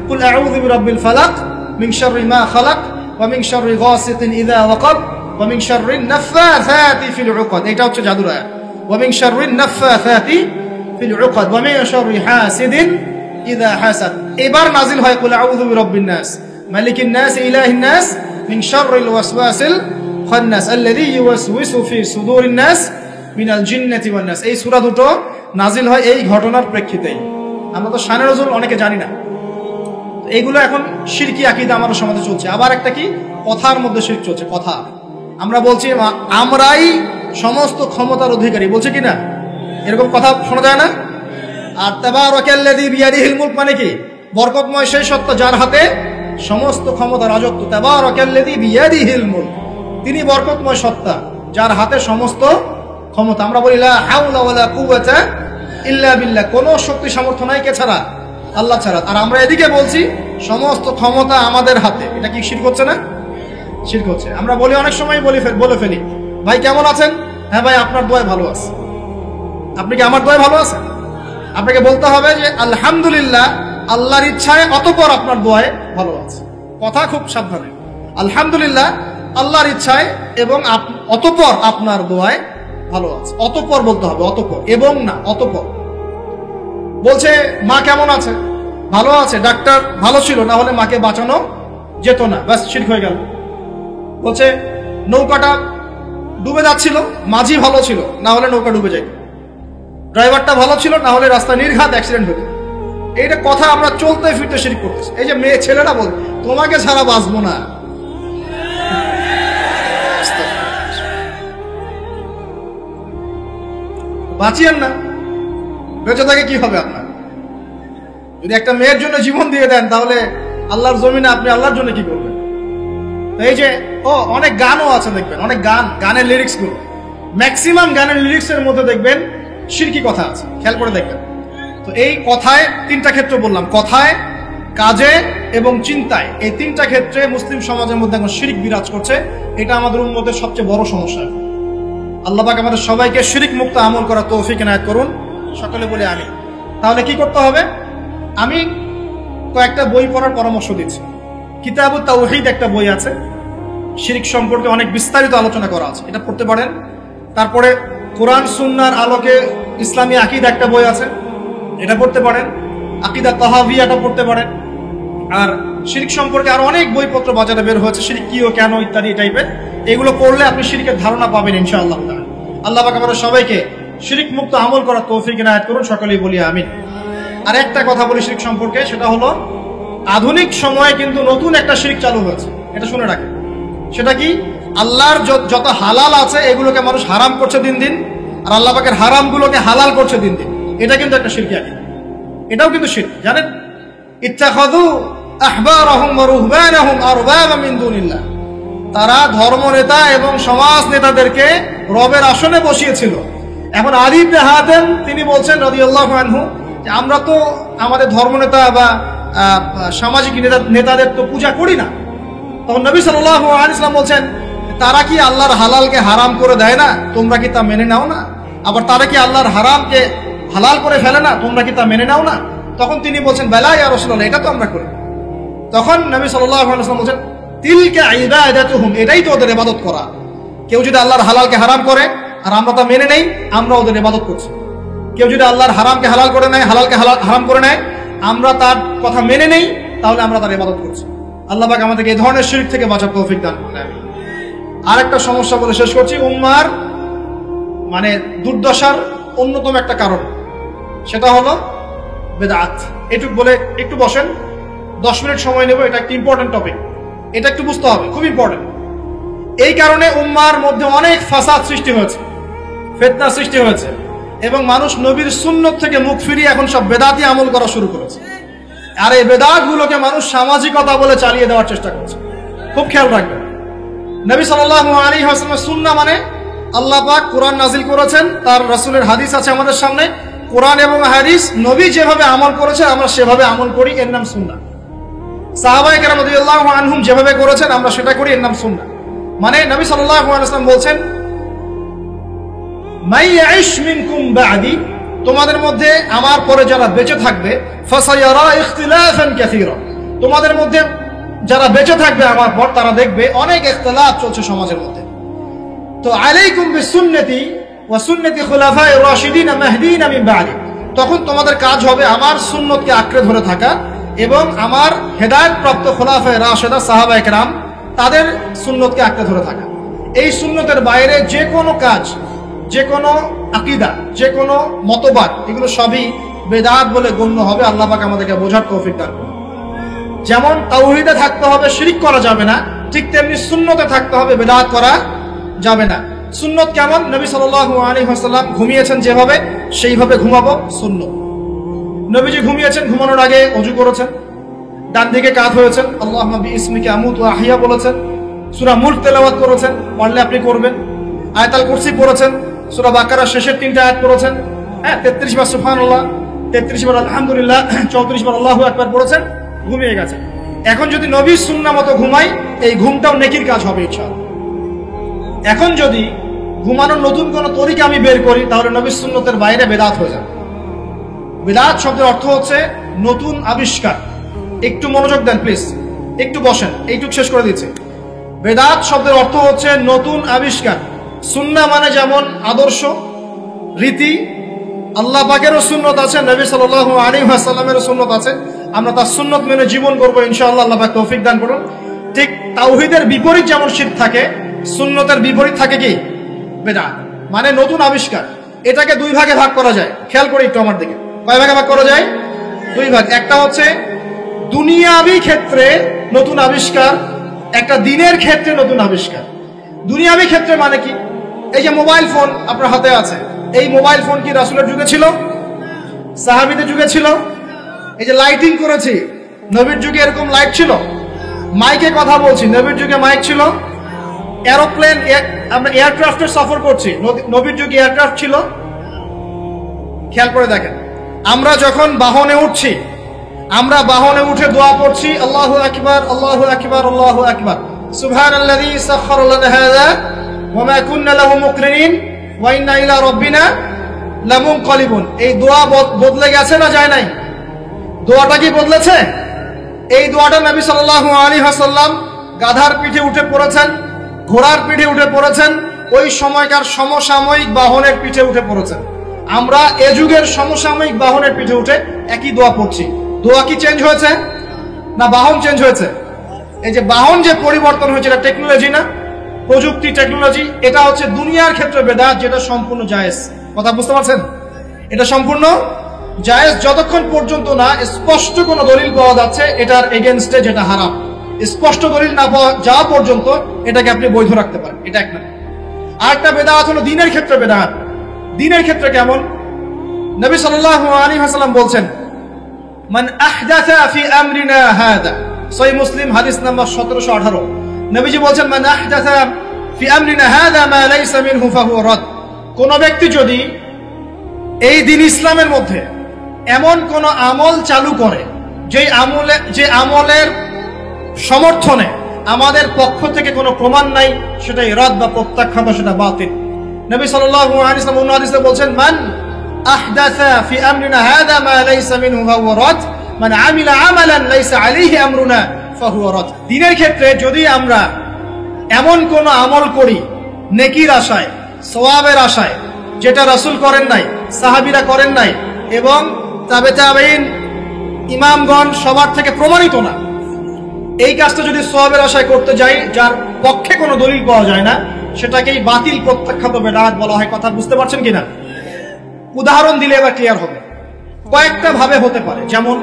কুল আউযু বিরাব্বিল ফালাক মিন শাররি মা খালাক ওয়া মিন শাররি গাসিকিন ইযা ওয়াকাব ওয়া মিন শাররিন নাফাসাতি ফিল উকাদ। এটা হচ্ছে জাদুর আয়াত। ওয়া মিন শাররিন নাফাসাতি ফিল উকাদ ওয়া মিন শাররি হাসিদিন ইযা হাসাদ। এবার নাজিল হয় কুল আউযু বিরাব্বিন নাস মালিকিন নাস ইলাহিন নাস মিন শাররিল ওয়াসওয়াসিল খান্নাস আল্লাযী ইউওয়াসওয়িসু ফি সুদুরিন নাস মিনাল জিন্নাতি ওয়ান নাস। এই সূরা দুটো নাজিল হয় এই ঘটনার প্রেক্ষিতেই। আমরা তো শানে নজুল অনেকে জানি না, এইগুলো এখন শিরকি আকীদা আমাদের সমাজে চলছে। আবার একটা কি, কথার মধ্যে শিরক চলছে। কথা আমরা বলছি আমরাই সমস্ত ক্ষমতার অধিকারী, বলছে কি না? এরকম কথা শোনা যায় না? আর তাবারাকাল্লাযী বিয়াদিহিল মুলক মানে কি? বরকতময় সেই সত্তা যার হাতে সমস্ত ক্ষমতা, রাজত্ব। তাবারাকাল্লাযী বিয়াদিহিল মুলক, তিনি বরকতময় সত্তা যার হাতে সমস্ত ক্ষমতা। আমরা বলি লা হাওলা ওয়ালা কুওয়াতা ইল্লা বিল্লাহ, কোন শক্তি সামর্থ্য নাই কে ছাড়া? আল্লাহ ছাড়া। আর আমরা এদিকে বলছি সমস্ত ক্ষমতা আমাদের হাতে। এটা কি শিরক হচ্ছে না? শিরক হচ্ছে। আমরা বলি, অনেক সময় বলে ফেলি, ভাই কেমন আছেন? হ্যাঁ ভাই আপনার দোয়ায় ভালো আছে। আপনি কি আমার দোয়ায় ভালো আছেন? আপনাকে বলতে হবে যে আলহামদুলিল্লাহ, আল্লাহর ইচ্ছায় অতঃপর আপনার দোয়ায় ভালো আছে। কথা খুব সাবধানে, আলহামদুলিল্লাহ আল্লাহর ইচ্ছায় এবং অতঃপর আপনার দোয়ায় ভালো আছে। অতঃপর বলতে হবে, অতঃপর, এবং না, অতঃপর। বলছে মা কেমন আছে? ভালো আছে, ডাক্তার ভালো ছিল, না হলে মাকে বাঁচানো যেত না, ব্যাস শিরক হয়ে গেল। বলছে নৌকাটা ডুবে যাচ্ছিল, মাঝি ভালো ছিল, না হলে নৌকা ডুবে যাইত। ড্রাইভারটা ভালো ছিল, না হলে রাস্তায় নির্ঘাত অ্যাক্সিডেন্ট হতো। এইটা কথা আমরা চলতে ফিরতে শিরক করতেছি। এই যে মেয়ে ছেলেরা বল তোমাকে ছাড়া বাঁচবো না, বাঁচিয়েন না, বেঁচে থাকে কি হবে আপনার? যদি একটা মেয়ের জন্য জীবন দিয়ে দেন, তাহলে আল্লাহর জমিনে আপনি আল্লাহর জন্য কি করবেন? এই যে অনেক গানও আছে, দেখবেন অনেক গানের লিরিক্স গুলো, ম্যাক্সিমাম গানের লিরিক্স এর মধ্যে দেখবেন শিরকি কথা আছে, খেয়াল করে দেখবেন। তো এই কথায় তিনটা ক্ষেত্র বললাম, কথায়, কাজে এবং চিন্তায়। এই তিনটা ক্ষেত্রে মুসলিম সমাজের মধ্যে এখন শিরক বিরাজ করছে। এটা আমাদের উম্মতের সবচেয়ে বড় সমস্যা। আল্লাহ পাক আমাদের সবাইকে শিরক মুক্ত আমল করার তৌফিক এনায়েত করুন, সকলে বলে আমি। তাহলে কি করতে হবে? আমি কয়েকটা বই পড়ার পরামর্শ দিচ্ছি। কিতাবুত তাওহীদ একটা বই আছে, শিরক সম্পর্কে অনেক বিস্তারিত আলোচনা করা আছে, এটা পড়তে পারেন। তারপরে কোরআন সুন্নাহর আলোকে ইসলামী আকীদা একটা বই আছে, এটা পড়তে পারেন। আকীদা তাহাবিয়াটা পড়তে পারেন। আর শিরক সম্পর্কে আরো অনেক বইপত্র বাজারে বের হয়েছে, শিরক কি ও কেন ইত্যাদি টাইপের। এগুলো পড়লে আপনি শিরকের ধারণা পাবেন ইনশাআল্লাহ তাআলা। আল্লাহ পাক আমাদের সবাইকে শিরক মুক্ত আমল করার তৌফিক ইনায়াত করুন, সকলেই বলি আমিন। আর একটা কথা বলি শিরক সম্পর্কে, সেটা হলো আধুনিক সময়ে কিন্তু নতুন একটা শিরক চালু হয়েছে, এটা শুনে রাখেন। সেটা কি? আল্লাহর যত হালাল আছে এগুলোকে মানুষ হারাম করছে দিন দিন, আর আল্লাহ পাকের হারামগুলোকে হালাল করছে দিন দিন। এটা কিন্তু একটা শিরকি আকীদা, এটাও কিন্তু শিরক, জানেন? ইত্তাখাযু আহবারহুম ওয়া রুহবানাহুম আরবাবা মিন দুনিল্লাহ, তারা ধর্ম নেতা এবং সমাজ নেতাদেরকে রবের আসনে বসিয়েছিল। এখন আলী ইবনে হাতেম তিনি বলছেন রাদিয়াল্লাহু আনহু যে আমরা তো আমাদের ধর্মনেতা বা সামাজিক নেতাদের তো পূজা করি না। তখন নবী সাল্লাল্লাহু আলাইহি ওয়াসাল্লাম বলছেন তারা কি আল্লাহর হালালকে হারাম করে দেয় না, তোমরা কি তা মেনে নাও না? আবার তারা কি আল্লাহর হারামকে হালাল করে ফেলে না, তোমরা কি তা মেনে নাও না? তখন তিনি বলছেন বেলা ইয়া রাসূলুল্লাহ, এটা তো আমরা করি। তখন নবী সাল্লাল্লাহু আলাইহি ওয়াসাল্লাম বলছেন তিলকা ইবাদাতুহুম, এটাই তো ওদের ইবাদত করা। কেউ যদি আল্লাহর হালালকে হারাম করে আর আমরা তা মেনে নেই, আমরা ওদের ইবাদত করছি। কেউ যদি আল্লাহর হারামকে হালাল করে নেয়, হালালকে হারাম করে নেয়, আমরা তার কথা মেনে নেই, তাহলে আমরা তার ইবাদত করছি। আল্লাহ পাক আমাদেরকে এই ধরনের শিরক থেকে বাঁচার তৌফিক দান করুন। আরেকটা সমস্যা বলে শেষ করছি, উম্মার মানে দুর্দশার অন্যতম একটা কারণ, সেটা হলো বেদাত। এটুক বলে একটু বসেন, 10 মিনিট সময় নেব, এটা একটা ইম্পর্টেন্ট টপিক, এটা একটু বুঝতে হবে, খুব ইম্পর্টেন্ট। এই কারণে উম্মার মধ্যে অনেক ফাসাদ সৃষ্টি হয়েছে, ফিতনা সৃষ্টি হয়েছে, এবং মানুষ নবীর সুন্নত থেকে মুখ ফিরিয়ে এখন সব বেদাতি আমল করা শুরু করেছে। আর এই বেদাতগুলোকে মানুষ সামাজিকতা বলে চালিয়ে দেওয়ার চেষ্টা করছে। খুব খেয়াল রাখবেন, নবী সাল্লাল্লাহু আলাইহি ওয়াসাল্লামের সুন্নাহ মানে আল্লাহ পাক কোরআন নাজিল করেছেন, তার রাসূলের হাদিস আছে আমাদের সামনে। কোরআন এবং হাদিস নবী যেভাবে আমল করেছেন আমরা সেভাবে আমল করি, এর নাম সুন্নাহ। সাহাবায়ে কেরাম রাদিয়াল্লাহু আনহুম যেভাবে করেছেন আমরা সেটা করি, এর নাম সুন্নাহ। মানে নবী সাল্লাল্লাহু আলাইহি ওয়াসাল্লাম বলছেন মাই ইয়াইশ মিনকুম বা'দি, তোমাদের মধ্যে আমার পরে যারা বেঁচে থাকবে, ফাসায়ারা ইখতিলাফান কাসীরা, তোমাদের মধ্যে যারা বেঁচে থাকবে আমার পর তারা দেখবে অনেক ইখতিলাফ চলছে সমাজের মধ্যে। তো আলাইকুম বিসুন্নতি ওয়া সুন্নতি খুলাফায়ে রাশিদিন মাহদিন মিন বা'দি, তখন তোমাদের কাজ হবে আমার সুন্নতকে আঁকড়ে ধরে থাকা এবং আমার হেদায়েত প্রাপ্ত খুলাফায়ে রাশিদা সাহাবায়ে কেরাম তাদের সুন্নতকে আঁকড়ে ধরে থাকা। এই সুন্নতের বাইরে যে কোনো কাজ, যে কোনো আকীদা, যে কোনো মতবাদ, এগুলো সবই বেদাত বলে গণ্য হবে। আল্লাহ পাক আমাদেরকে বোঝার তৌফিক দান করুন। যেমন তাওহীদে থাকতে হবে, শিরক করা যাবে না, ঠিক তেমনি সুন্নতে থাকতে হবে, বেদাত করা যাবে না। সুন্নত কেমন? নবী সাল্লাল্লাহু আলাইহি ওয়াসাল্লাম ঘুমিয়েছেন যেভাবে, সেইভাবে ঘুমাবো সুন্নত। নবীজি ঘুমিয়েছেন, ঘুমানোর আগে ওযু করেছেন, ডান দিকে কাত হয়েছেন, আল্লাহুম্মা বিইসমিকা আমুতু ওয়া আহইয়া বলেছেন, সূরা মুলক তেলাওয়াত করেছেন, পারলে আপনি করবেন। আয়াতুল কুরসি পড়েছেন, সূরা বাকারার শেষের 3টা আয়াত পড়েছেন, 33 বার সুবহানাল্লাহ, 33 বার আলহামদুলিল্লাহ, 34 বার আল্লাহু আকবার পড়েছেন, ঘুমিয়ে গেছেন। এখন যদি নবীর সুন্নাহ মতো ঘুমাই, এই ঘুমটাও নেকির কাজ হবে ইনশাআল্লাহ। এখন যদি ঘুমানোর নতুন কোন তরিকা আমি বের করি, তাহলে নবীর সুন্নতের বাইরে বেদাত হয়ে যাবে। বেদাত শব্দের অর্থ হচ্ছে নতুন আবিষ্কার। একটু মনোযোগ দেন প্লিজ, একটু বসেন, এইটুকু শেষ করে দিচ্ছি। বেদাত শব্দের অর্থ হচ্ছে নতুন আবিষ্কার। সুন্নাহ মানে যেমন আদর্শ, রীতি, আল্লাহ পাকেরও সুন্নত আছে, নবী সাল্লাল্লাহু আলাইহি ওয়াসাল্লামেরও সুন্নত আছে, আমরা তার সুন্নত মেনে জীবন করবো ইনশাআল্লাহ। আল্লাহ পাক তৌফিক দান করুন। ঠিক তাওহীদের বিপরীত যেমন শিরক থাকে, সুন্নতের বিপরীত থাকে কি? বেদাত, মানে নতুন আবিষ্কার। এটাকে দুই ভাগে ভাগ করা যায়, খেয়াল করে একটু আমার দিকে। কয় ভাগে ভাগ করা যায়? দুই ভাগ। একটা হচ্ছে দুনিয়াবি ক্ষেত্রে নতুন আবিষ্কার, একটা দিনের ক্ষেত্রে নতুন আবিষ্কার। দুনিয়াবি ক্ষেত্রে মানে কি? এই যে মোবাইল ফোন আপনার হাতে আছে, এই মোবাইল ফোন কি রাসূলের যুগে ছিল? সাহাবীদের যুগে ছিল? এই যে লাইটিং করেছি, নবীর যুগে এরকম লাইট ছিল? মাইকে কথা বলছি, নবীর যুগে মাইক ছিল? এরোপ্লেন, আমরা এয়ারক্রাফটের সফর করছি, নবীর যুগে এয়ারক্রাফট ছিল? খেয়াল করে দেখেন, আমরা যখন বাহনে উঠছি, আমরা বাহনে উঠে দোয়া পড়ছি, আল্লাহু আকবার, আল্লাহু আকবার, আল্লাহু আকবার, সুবহানাল্লাযী সাখখারা লানা হাযা ওয়া মা কুন্না লাহু মুকরিনিন ওয়া ইন্না ইলা রাব্বিনা লামুনকালিবুন। এই দোয়া বদলে গেছে না যায় নাই? দোয়াটা কি বদলেছে? এই দোয়াটা নবী সাল্লাল্লাহু আলাইহি ওয়াসাল্লাম গাধার পিঠে উঠে পড়েছেন, ঘোড়ার পিঠে উঠে পড়েছেন, ওই সময়কার সমসাময়িক বাহনের পিঠে উঠে পড়েছেন। আমরা এ যুগের সমসাময়িক বাহনের পিঠে উঠে একই দোয়া পড়ছি। দোয়া কি চেঞ্জ হয়েছে না বাহন চেঞ্জ হয়েছে? এই যে বাহন যে পরিবর্তন হয়েছে, এটা টেকনোলজি না, প্রযুক্তি টেকনোলজি। এটা হচ্ছে দুনিয়ার ক্ষেত্রে বেদাত, যেটা সম্পূর্ণ জায়েজ। কথা বুঝতে পারছেন? এটা সম্পূর্ণ জায়েজ যতক্ষণ পর্যন্ত না স্পষ্ট কোনো দলিল পাওয়া যাচ্ছে এটার এগেনস্টে, যেটা হারাম। স্পষ্ট দলিল না পাওয়া যাওয়া পর্যন্ত এটাকে আপনি বৈধ রাখতে পারেন। এটা এক না। আরেকটা বেদাত হলো দিনের ক্ষেত্রে বেদাত। দিনের ক্ষেত্রে কেমন? নবী সাল্লাল্লাহু আলাইহি ওয়াসাল্লাম বলছেন, মান আহদাসা ফি আমরিনা হাদা, সহিহ মুসলিম হাদিস নাম্বার 1718। নবীজি বলছেন, মান আহদাসা ফি আমরিনা হাদা মা লাইসা মিনহু ফাহুয়া রাদ। কোন ব্যক্তি যদি এই দিন ইসলামের মধ্যে এমন কোন আমল চালু করে যে আমলের সমর্থনে আমাদের পক্ষ থেকে কোনো প্রমাণ নাই, সেটা ইরাদ বা প্রত্যাখ্যাত, সেটা বাতিল। নবী সাল্লাল্লাহু আলাইহি ওয়াসাল্লাম অন্য হাদিসে বলছেন, মান আহদাসা ফি আমরিনা হাদা মা লাইসা মিনহু ফাহুয়া রাদ, মান আমিলা আমালান লাইসা আলাইহি আমরুনা ফাহুয়া রাদ। দ্বীনের ক্ষেত্রে যদি আমরা এমন কোন আমল করি নেকির আশায়, সওয়াবের আশায়, যেটা রাসূল করেন নাই, সাহাবীরা করেন নাই এবং তাবে তাবেঈন ইমামগণ সবার থেকে প্রমাণিত না, এই কাজটা যদি সওয়াবের আশায় করতে যাই যার পক্ষে কোনো দলিল পাওয়া যায় না, সেটাকেই বাতিল প্রত্যাখ্যাত বেদাত বলা হয়। কথা বুঝতে পারছেন কিনা? উদাহরণ দিলে এবার ক্লিয়ার হবে। কয়েকটা ভাবে হতে পারে। যেমন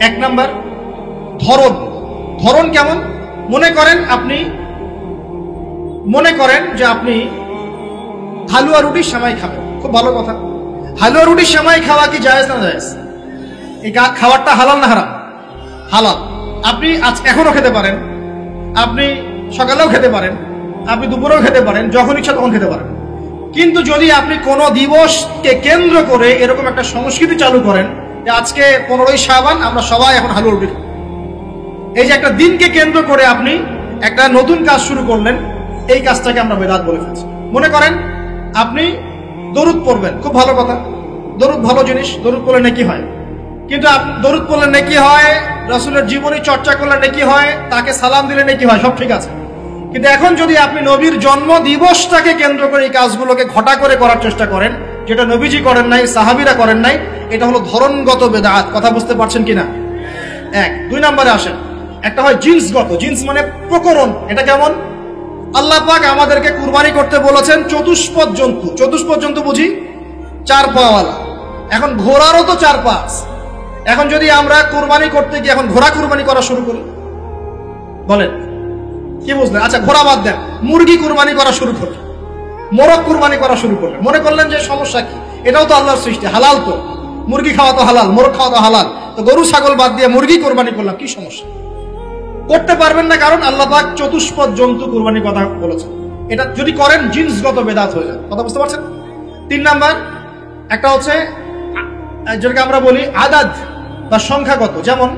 এক নাম্বার ধরন কেমন? মনে করেন যে আপনি হালুয়া রুটির সেমাই খাবেন, খুব ভালো কথা। হালুয়া রুটির সেমাই খাওয়া কি জায়েজ না জায়েজ? এই খাবারটা হালাল না হারাম? হালাল। আপনি এখনো খেতে পারেন, আপনি সকালেও খেতে পারেন, আপনি দুপুরেও খেতে পারেন, যখন ইচ্ছা তখন খেতে পারেন। কিন্তু যদি আপনি কোনো দিবসকে কেন্দ্র করে এরকম একটা সংস্কৃতি চালু করেন যে আজকে 15ই শাবান আমরা সবাই এখন হালুয়া রুটি খাবো, এই যে একটা দিনকে কেন্দ্র করে আপনি একটা নতুন কাজ শুরু করলেন, এই কাজটাকে আমরা বেদাত বলে ফেলছি। মনে করেন আপনি দরুদ পড়বেন, খুব ভালো কথা, দরুদ ভালো জিনিস, দরুদ পড়লে নেকি হয়। কিন্তু দরুদ পড়লে নেকি হয়, রাসূলের জীবনী চর্চা করলে নেকি হয়, তাকে সালাম দিলে নেকি হয়, সব ঠিক আছে। কিন্তু এখন যদি আপনি নবীর জন্ম দিবসটাকে কেন্দ্র করে এই কাজগুলোকে ঘটা করে করার চেষ্টা করেন, যেটা নবীজি করেন নাই, সাহাবীরা করেন নাই, এটা হলো ধরনগত বেদাত। কথা বুঝতে পারছেন কিনা? দুই নম্বরে আসেন, একটা হয় জিন্সগত। জিন্স মানে প্রকরণ। এটা কেমন? আল্লাহ পাক আমাদেরকে কুরবানি করতে বলেছেন চতুষ্পদ জন্তু। চতুষ্পদ জন্তু বুঝি 4 পাওয়ালা। এখন ঘোড়ারও তো 4 পা আছে। এখন যদি আমরা কুরবানি করতে গিয়ে এখন ঘোড়া কুরবানি করা শুরু করি, বলেন কি বুঝলেন? আচ্ছা ঘোড়া বাদ দেন, মুরগি কুরবানি করা শুরু করলেন, মোরগ কুরবানি করা শুরু করলেন, মনে করলেন যে সমস্যা কি, এটাও তো আল্লাহর সৃষ্টি, হালাল তো, মুরগি খাওয়া তো হালাল, মোরগ খাওয়া তো হালাল, তো গরু ছাগল বাদ দিয়ে মুরগি কুরবানি করলাম, কি সমস্যা? করতে পারবেন না, কারণ আল্লাহ পাক চতুষ্পদ জন্তু কুরবানির কথা বলেছেন। এটা যদি করেন জিন্সগত বেদাত হয়ে যায়। কথা বুঝতে পারছেন? 3 নাম্বার একটা হচ্ছে যেটাকে আমরা বলি আদাদ বা সংখ্যাগত। যেমন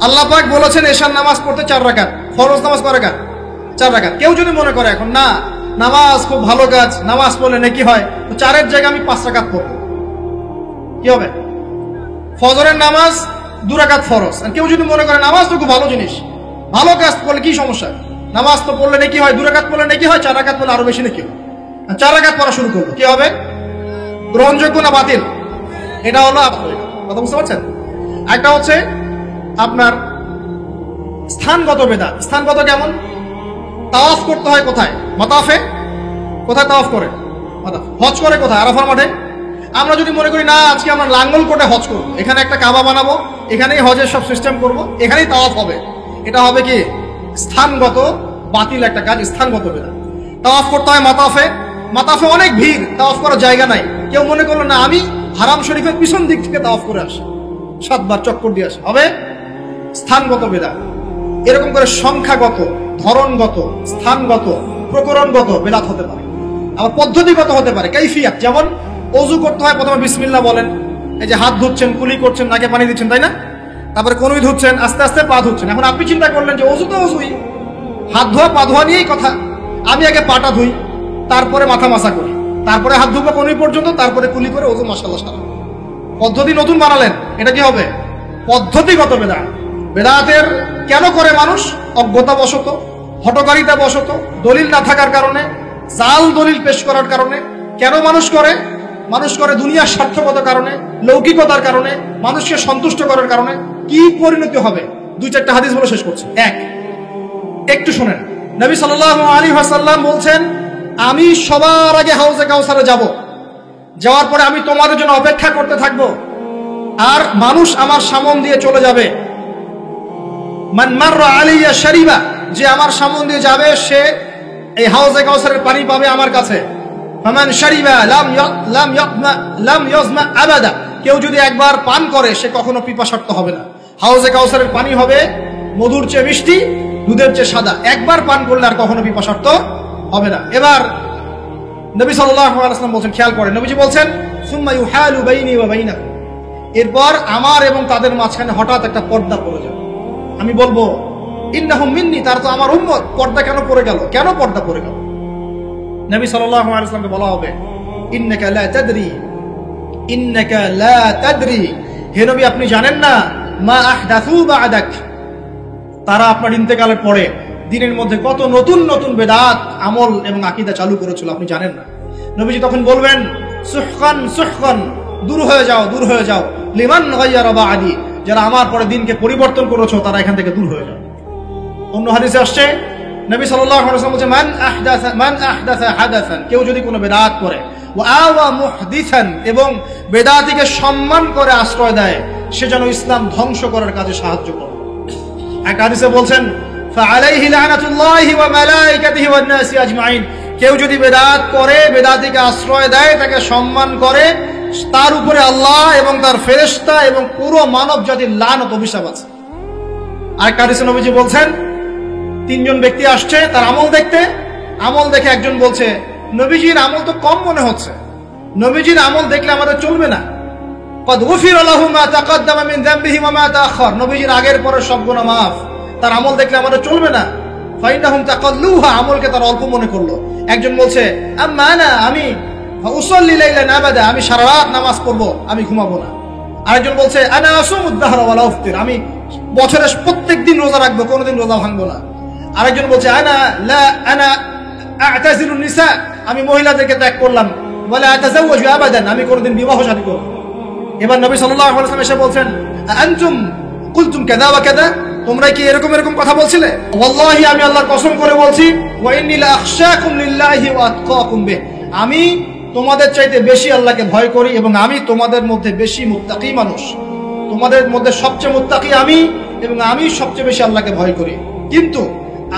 আল্লাহ পাক বলেছেন এশার নামাজ পড়তে 4 রাকাত, ফরজ নামাজ কয় রাকাত? 4 রাকাত। কেউ যদি মনে করে এখন না নামাজ খুব ভালো কাজ, নামাজ পড়লে নেকি হয়, তো 4-এর জায়গায় আমি 5 রাকাত পড়ব, কি হবে? ফজরের নামাজ 2 রাকাত ফরজ। আর কেউ যদি মনে করে নামাজ তো খুব ভালো জিনিস, ভালো কাজ করলে কি সমস্যা, নামাজ তো পড়লে নেকি হয়, 2 রাকাত পড়লে নেকি হয়, 4 রাকাত পড়লে আরো বেশি নেকি হয়। 4 রাকাত পড়া শুরু করবো, কি হবে? গ্রহণযোগ্য না বাতিল? এটা হলো কথা বুঝতে পারছেন? একটা হচ্ছে আপনার স্থানগত বেদাত। স্থানগত কেমন? তাওয়াফ করতে হয় কোথায়? মাতাফে। কোথায় তাওয়াফ করে? মাতাফ। হজ করে কোথায়? আরাফার মাঠে। আমরা যদি মনে করি না আজকে আমরা লাঙ্গল কোটে হজ করবো, এখানে একটা কাবা বানাবো, এখানেই হজের সব সিস্টেম করব, এখানেই তাওয়াফ হবে, এটা হবে কি? স্থানগত বাতিল একটা কাজ, স্থানগত বেদাত। তাওয়াফ করতে হয় মাতাফে। মাতাফে অনেক ভিড়, তাওয়াফ করার জায়গা নাই। কেউ মনে করলো না আমি হারাম শরীফের পিছন দিক থেকে তাওয়াফ করে আসি, 7 বার চক্কর দিয়ে আসে, হবে স্থানগত বেদাত। এরকম করে সংখ্যাগত, ধরনগত, স্থানগত, প্রকরণগত বেদাত হতে পারে। আবার পদ্ধতিগত হতে পারে, কাইফিয়াত। যেমন ওযু করতে হয়, প্রথমে বিসমিল্লাহ বলেন, এই যে হাত ধুচ্ছেন, কুলি করছেন, নাকে পানি দিচ্ছেন, তাই না? তারপরে কনুই ধুচ্ছেন, আস্তে আস্তে পা ধুচ্ছেন। এখন আপনি চিন্তা করলেন যে ওযু তো ওযুই, হাত ধোয়া পা ধোয়া নিয়েই কথা, আমি আগে পাটা ধুই, তারপরে মাথা মাসা করি, তারপরে হাত ধুবো কনুই পর্যন্ত, তারপরে কুলি করে ওযু মাশাআল্লাহ সারা। পদ্ধতি নতুন বানালেন, এটা কি হবে? পদ্ধতিগত বেদাত। বেদাতের কেন করে মানুষ? অজ্ঞতাবশত, হঠকারিতাবশত, দলিল না থাকার কারণে, জাল দলিল পেশ করার কারণে। কেন মানুষ করে? মানুষ করে দুনিয়ার স্বার্থকতার কারণে, লৌকিকতার কারণে, মানুষকে সন্তুষ্ট করার কারণে। কি পরিণতি হবে? 2-4টা হাদিস বলে শেষ করছে। একটু শোনেন, নবী সাল্লাল্লাহু আলাইহি ওয়াসাল্লাম বলছেন, আমি সবার আগে হাউজে কাউসারে যাব, যাওয়ার পরে আমি তোমাদের জন্য অপেক্ষা করতে থাকবো, আর মানুষ আমার সামন দিয়ে চলে যাবে। মান মাররা আলাইয়া শারিবা, যে আমার সামন দিয়ে যাবে সে এই হাউজে কাউসারের পানি পাবে আমার কাছে। ফামান শারিবা লাম ইয়াজমা আবাদা, কেউ যদি একবার পান করে সে কখনো পিপাসার্ত হবে না। হাউজে কাউসারের পানি হবে মধুর চেয়ে মিষ্টি, দুধের চেয়ে সাদা। একবার পান করলে আর কখনো পিপাসার্ত হবে না। এবার নবী সাল্লাল্লাহু আলাইহি ওয়াসাল্লাম বলছেন, খেয়াল করেন, নবীজি বলছেন, সুম্মা ইউহালু বাইনি ওয়া বাইনাকুম, এরপর আমার এবং তাদের মাঝখানে হঠাৎ একটা পর্দা পড়ে যাবে। আমি বলবো, ইন্নাহুম মিন্নি, তার তো আমার উম্মত। পর্দা কেন পড়ে গেল? কেন পর্দা পড়ে গেল? নবী সাল্লাল্লাহু আলাইহি ওয়াসাল্লামকে বলা হবে, ইন্নাকা লা তাদরি, ইন্নাকা লা তাদরি, হে নবী আপনি জানেন না, মা আহদাসু বা'দাক, তারা আপনার ইন্তেকালের পরে দিনের মধ্যে কত নতুন নতুন বেদাত, আমল এবং আকীদা চালু করেছিল, আপনি জানেন না। নবীজি তখন বলবেন, সুহকান সুহকান, দূর হয়ে যাও, দূর হয়ে যাও, লিমান গায়্যারা বা'দি, যারা আমার পরে দিনকে পরিবর্তন করেছো তারা এখান থেকে দূর হয়ে যাও। অন্য হাদিসে আসছে, নবী সাল্লাল্লাহু আলাইহি ওয়াসাল্লাম বলেন, মান আহদাসা হাদাসান, কেউ যদি কোনো বেদাত করে, ওয়া আওয়া মুহদিসান, এবং বেদাতিকে সম্মান করে আশ্রয় দেয়, সে যেন ইসলাম ধ্বংস করার কাজে সাহায্য করে। এক হাদিসে বলছেন, ফাআলাইহি লানাতুল্লাহি ওয়া মালাইকাতিহি ওয়ান নাসি আজমাইন, কেউ যদি বেদাত করে, বেদাতিকে আশ্রয় দেয়, তাকে সম্মান করে, তার উপরে আল্লাহ এবং তার ফেরেশতা এবং পুরো মানব জাতির লানত, অভিশাপ আছে। আর হাদিসে নবীজি বলছেন, 3 জন ব্যক্তি আসছে তার আমল দেখতে। আমল দেখে একজন বলছে, নবীজির আমল তো কম মনে হচ্ছে, নবীজির আমল দেখলে আমাদের চলবে না। قد غفر له ما تقدم من ذنبه وما تأخر, নবীজির আগের পরের সব গুনাহ maaf, তার আমল দেখলে আমাদের চলবে না। ফাইন্নাহুম তাকাল্লুহা, আমলকে তার অল্প মনে করলো। একজন বলছে, আম্মা আনা, আমি উসাল্লি লাইলান আবাদা, আমি সারা রাত নামাজ পড়বো, আমি ঘুমাবো না। আরেকজন বলছে, আনা আসুমুদ দাহরা ওয়ালা উফতির, আমি বছরের প্রত্যেকদিন রোজা রাখবো, কোনোদিন রোজা ভাঙবো না। আরেকজন বলছে, আনা আ'তাজিলুন নিসা, আমি মহিলাদেরকে ত্যাগ করলাম, ওয়ালা আতাজাওয়াজু আবাদান, আমি কোনোদিন বিবাহ শাদী করব না। এবার নবী সাল্লাল্লাহু আলাইহি ওয়াসাল্লাম এসে বলছেন, আনতুম কুলতুম কাযা ওয়া কাযা, তোমরা কি এরকম এরকম কথা বলছিলে? ওয়াল্লাহি, আমি আল্লাহর কসম করে বলছি, ওয়া ইন্নী লা আখশাকুম লিল্লাহি ওয়া আতকাকুম বিহি, আমি তোমাদের চাইতে বেশি আল্লাহকে ভয় করি এবং আমি তোমাদের মধ্যে বেশি মুত্তাকি মানুষ। তোমাদের মধ্যে সবচেয়ে মুত্তাকি আমি, এবং আমি সবচেয়ে বেশি আল্লাহকে ভয় করি। কিন্তু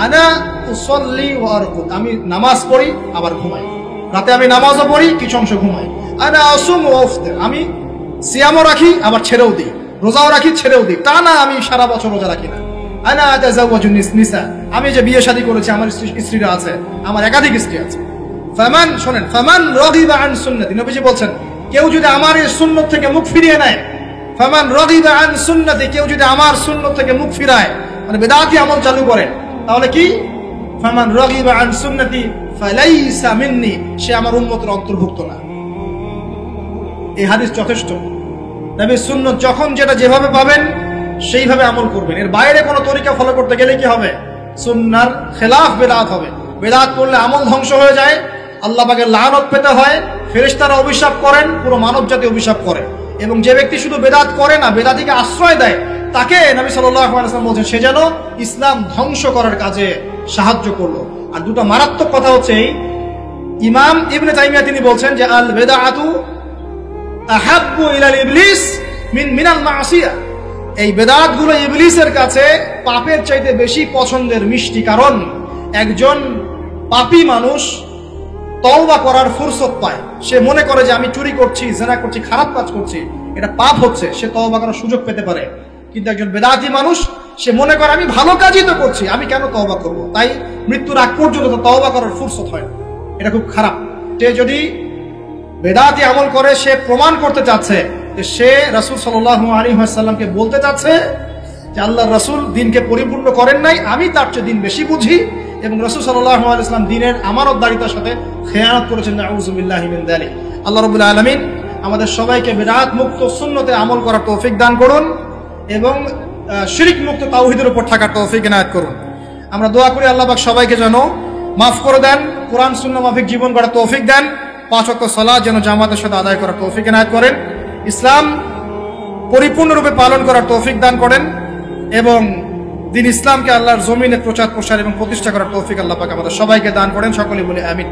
আনা উসাল্লি ওয়া আরকুদ, আমি নামাজ পড়ি আবার ঘুমাই, রাতে আমি নামাজও পড়ি, কিছু অংশ ঘুমাই। আনা আসুম ওয়া আফতির, আমি সিয়ামও রাখি আবার ছেড়েও দিই, রোজাও রাখি ছেড়েও দিই, তা না আমি সারা বছর রোজা রাখি না। আনা আতাজাওয়াজু নিসা, আমি যে বিয়ে শাদী করেছি, আমার স্ত্রীরা আছে, আমার একাধিক স্ত্রী আছে। ফামান, শোনেন, ফামান রাগিবা আন সুন্নতি, নবীজি বলছেন, কেউ যদি আমার এই সুন্নত থেকে মুখ ফিরিয়ে নেয়, ফামান রাগিবা আন সুন্নতি, কেউ যদি আমার সুন্নত থেকে মুখ ফিরায়, মানে বেদাতি আমল চালু করে, তাহলে কি? ফামান রাগিবা আন সুন্নতি ফালাইসা মিন্নি, সে আমার উম্মতের অন্তর্ভুক্ত না। এই হাদিস যথেষ্ট। নবীর সুন্নত যখন যেটা যেভাবে পাবেন সেইভাবে আমল করবেন, এর বাইরে কোনো তরিকা ফলো করতে গেলে কি হবে? সুন্নাহর খেলাফ বেদাত হবে। বেদাত করলে আমল ধ্বংস হয়ে যায়, আল্লাহ পাকের লানত পেতে হয়, ফেরেশতারা অভিশাপ করেন, পুরো মানব জাতি অভিশাপ করে। এবং যে ব্যক্তি শুধু বেদাত করে না, বেদাতিকে আশ্রয় দেয়, তাকে নবী সাল্লাল্লাহু আলাইহি ওয়াসাল্লাম বলছেন, সে যেন ইসলাম ধ্বংস করার কাজে সাহায্য করলো। আর দুটো মারাত্মক কথা হচ্ছে, ইমাম ইবনে তাইমিয়া তিনি বলছেন যে, আল বেদাআতু আহাব্বু ইলাল ইবলিস মিনাল মাসিয়া, এই বেদাতগুলো ইবলিসের কাছে পাপের চাইতে বেশি পছন্দের, মিষ্টি। কারণ একজন পাপী মানুষ তওবা করার ফুরসত পায়, সে মনে করে যে আমি চুরি করছি, জিনা করছি, খারাপ কাজ করছি, এটা পাপ হচ্ছে, সে তওবা করার সুযোগ পেতে পারে। কিন্তু একজন বেদাতি মানুষ, সে মনে করে আমি ভালো কাজই তো করছি, আমি কেন তওবা করব? তাই মৃত্যুর আগ পর্যন্ত তওবা করার ফুরসত হয় না। এটা খুব খারাপ। সে যদি বেদাতি আমল করে, সে প্রমাণ করতে চাচ্ছে যে সে রাসূল সাল্লাল্লাহু আলাইহি ওয়াসাল্লামকে বলতে চাচ্ছে যে আল্লাহর রাসূল দিনকে পরিপূর্ণ করেন নাই, আমি তার চেয়ে দিন বেশি বুঝি, এবং রাসূল সাল্লাল্লাহু আলাইহি ওয়াসাল্লাম দিনের আমানতদারিতার সাথে খেয়ানত করেছেন। নাউযু বিল্লাহি মিন যালিক। আল্লাহ রাব্বুল আলামিন আমাদের সবাইকে বিদআত মুক্ত সুন্নতে আমল করার তৌফিক দান করুন এবং শিরিক মুক্ত তাওহীদের উপর থাকার তৌফিক এনায়েত করুন। আমরা দোয়া করি আল্লাহ পাক সবাইকে যেন মাফ করে দেন, কোরআন সুন্নাহ মাফিক জীবন গড়ার তৌফিক দেন, 5 ওয়াক্ত সালাত যেন জামাতের সাথে আদায় করার তৌফিক এনায়েত করেন, ইসলাম পরিপূর্ণরূপে পালন করার তৌফিক দান করেন এবং দিন ইসলামকে আল্লাহর জমিনে প্রচার প্রসার এবং প্রতিষ্ঠা করার তৌফিক আল্লাহ পাক আমাদের সবাইকে দান করেন। সকলেই বলি আমিন।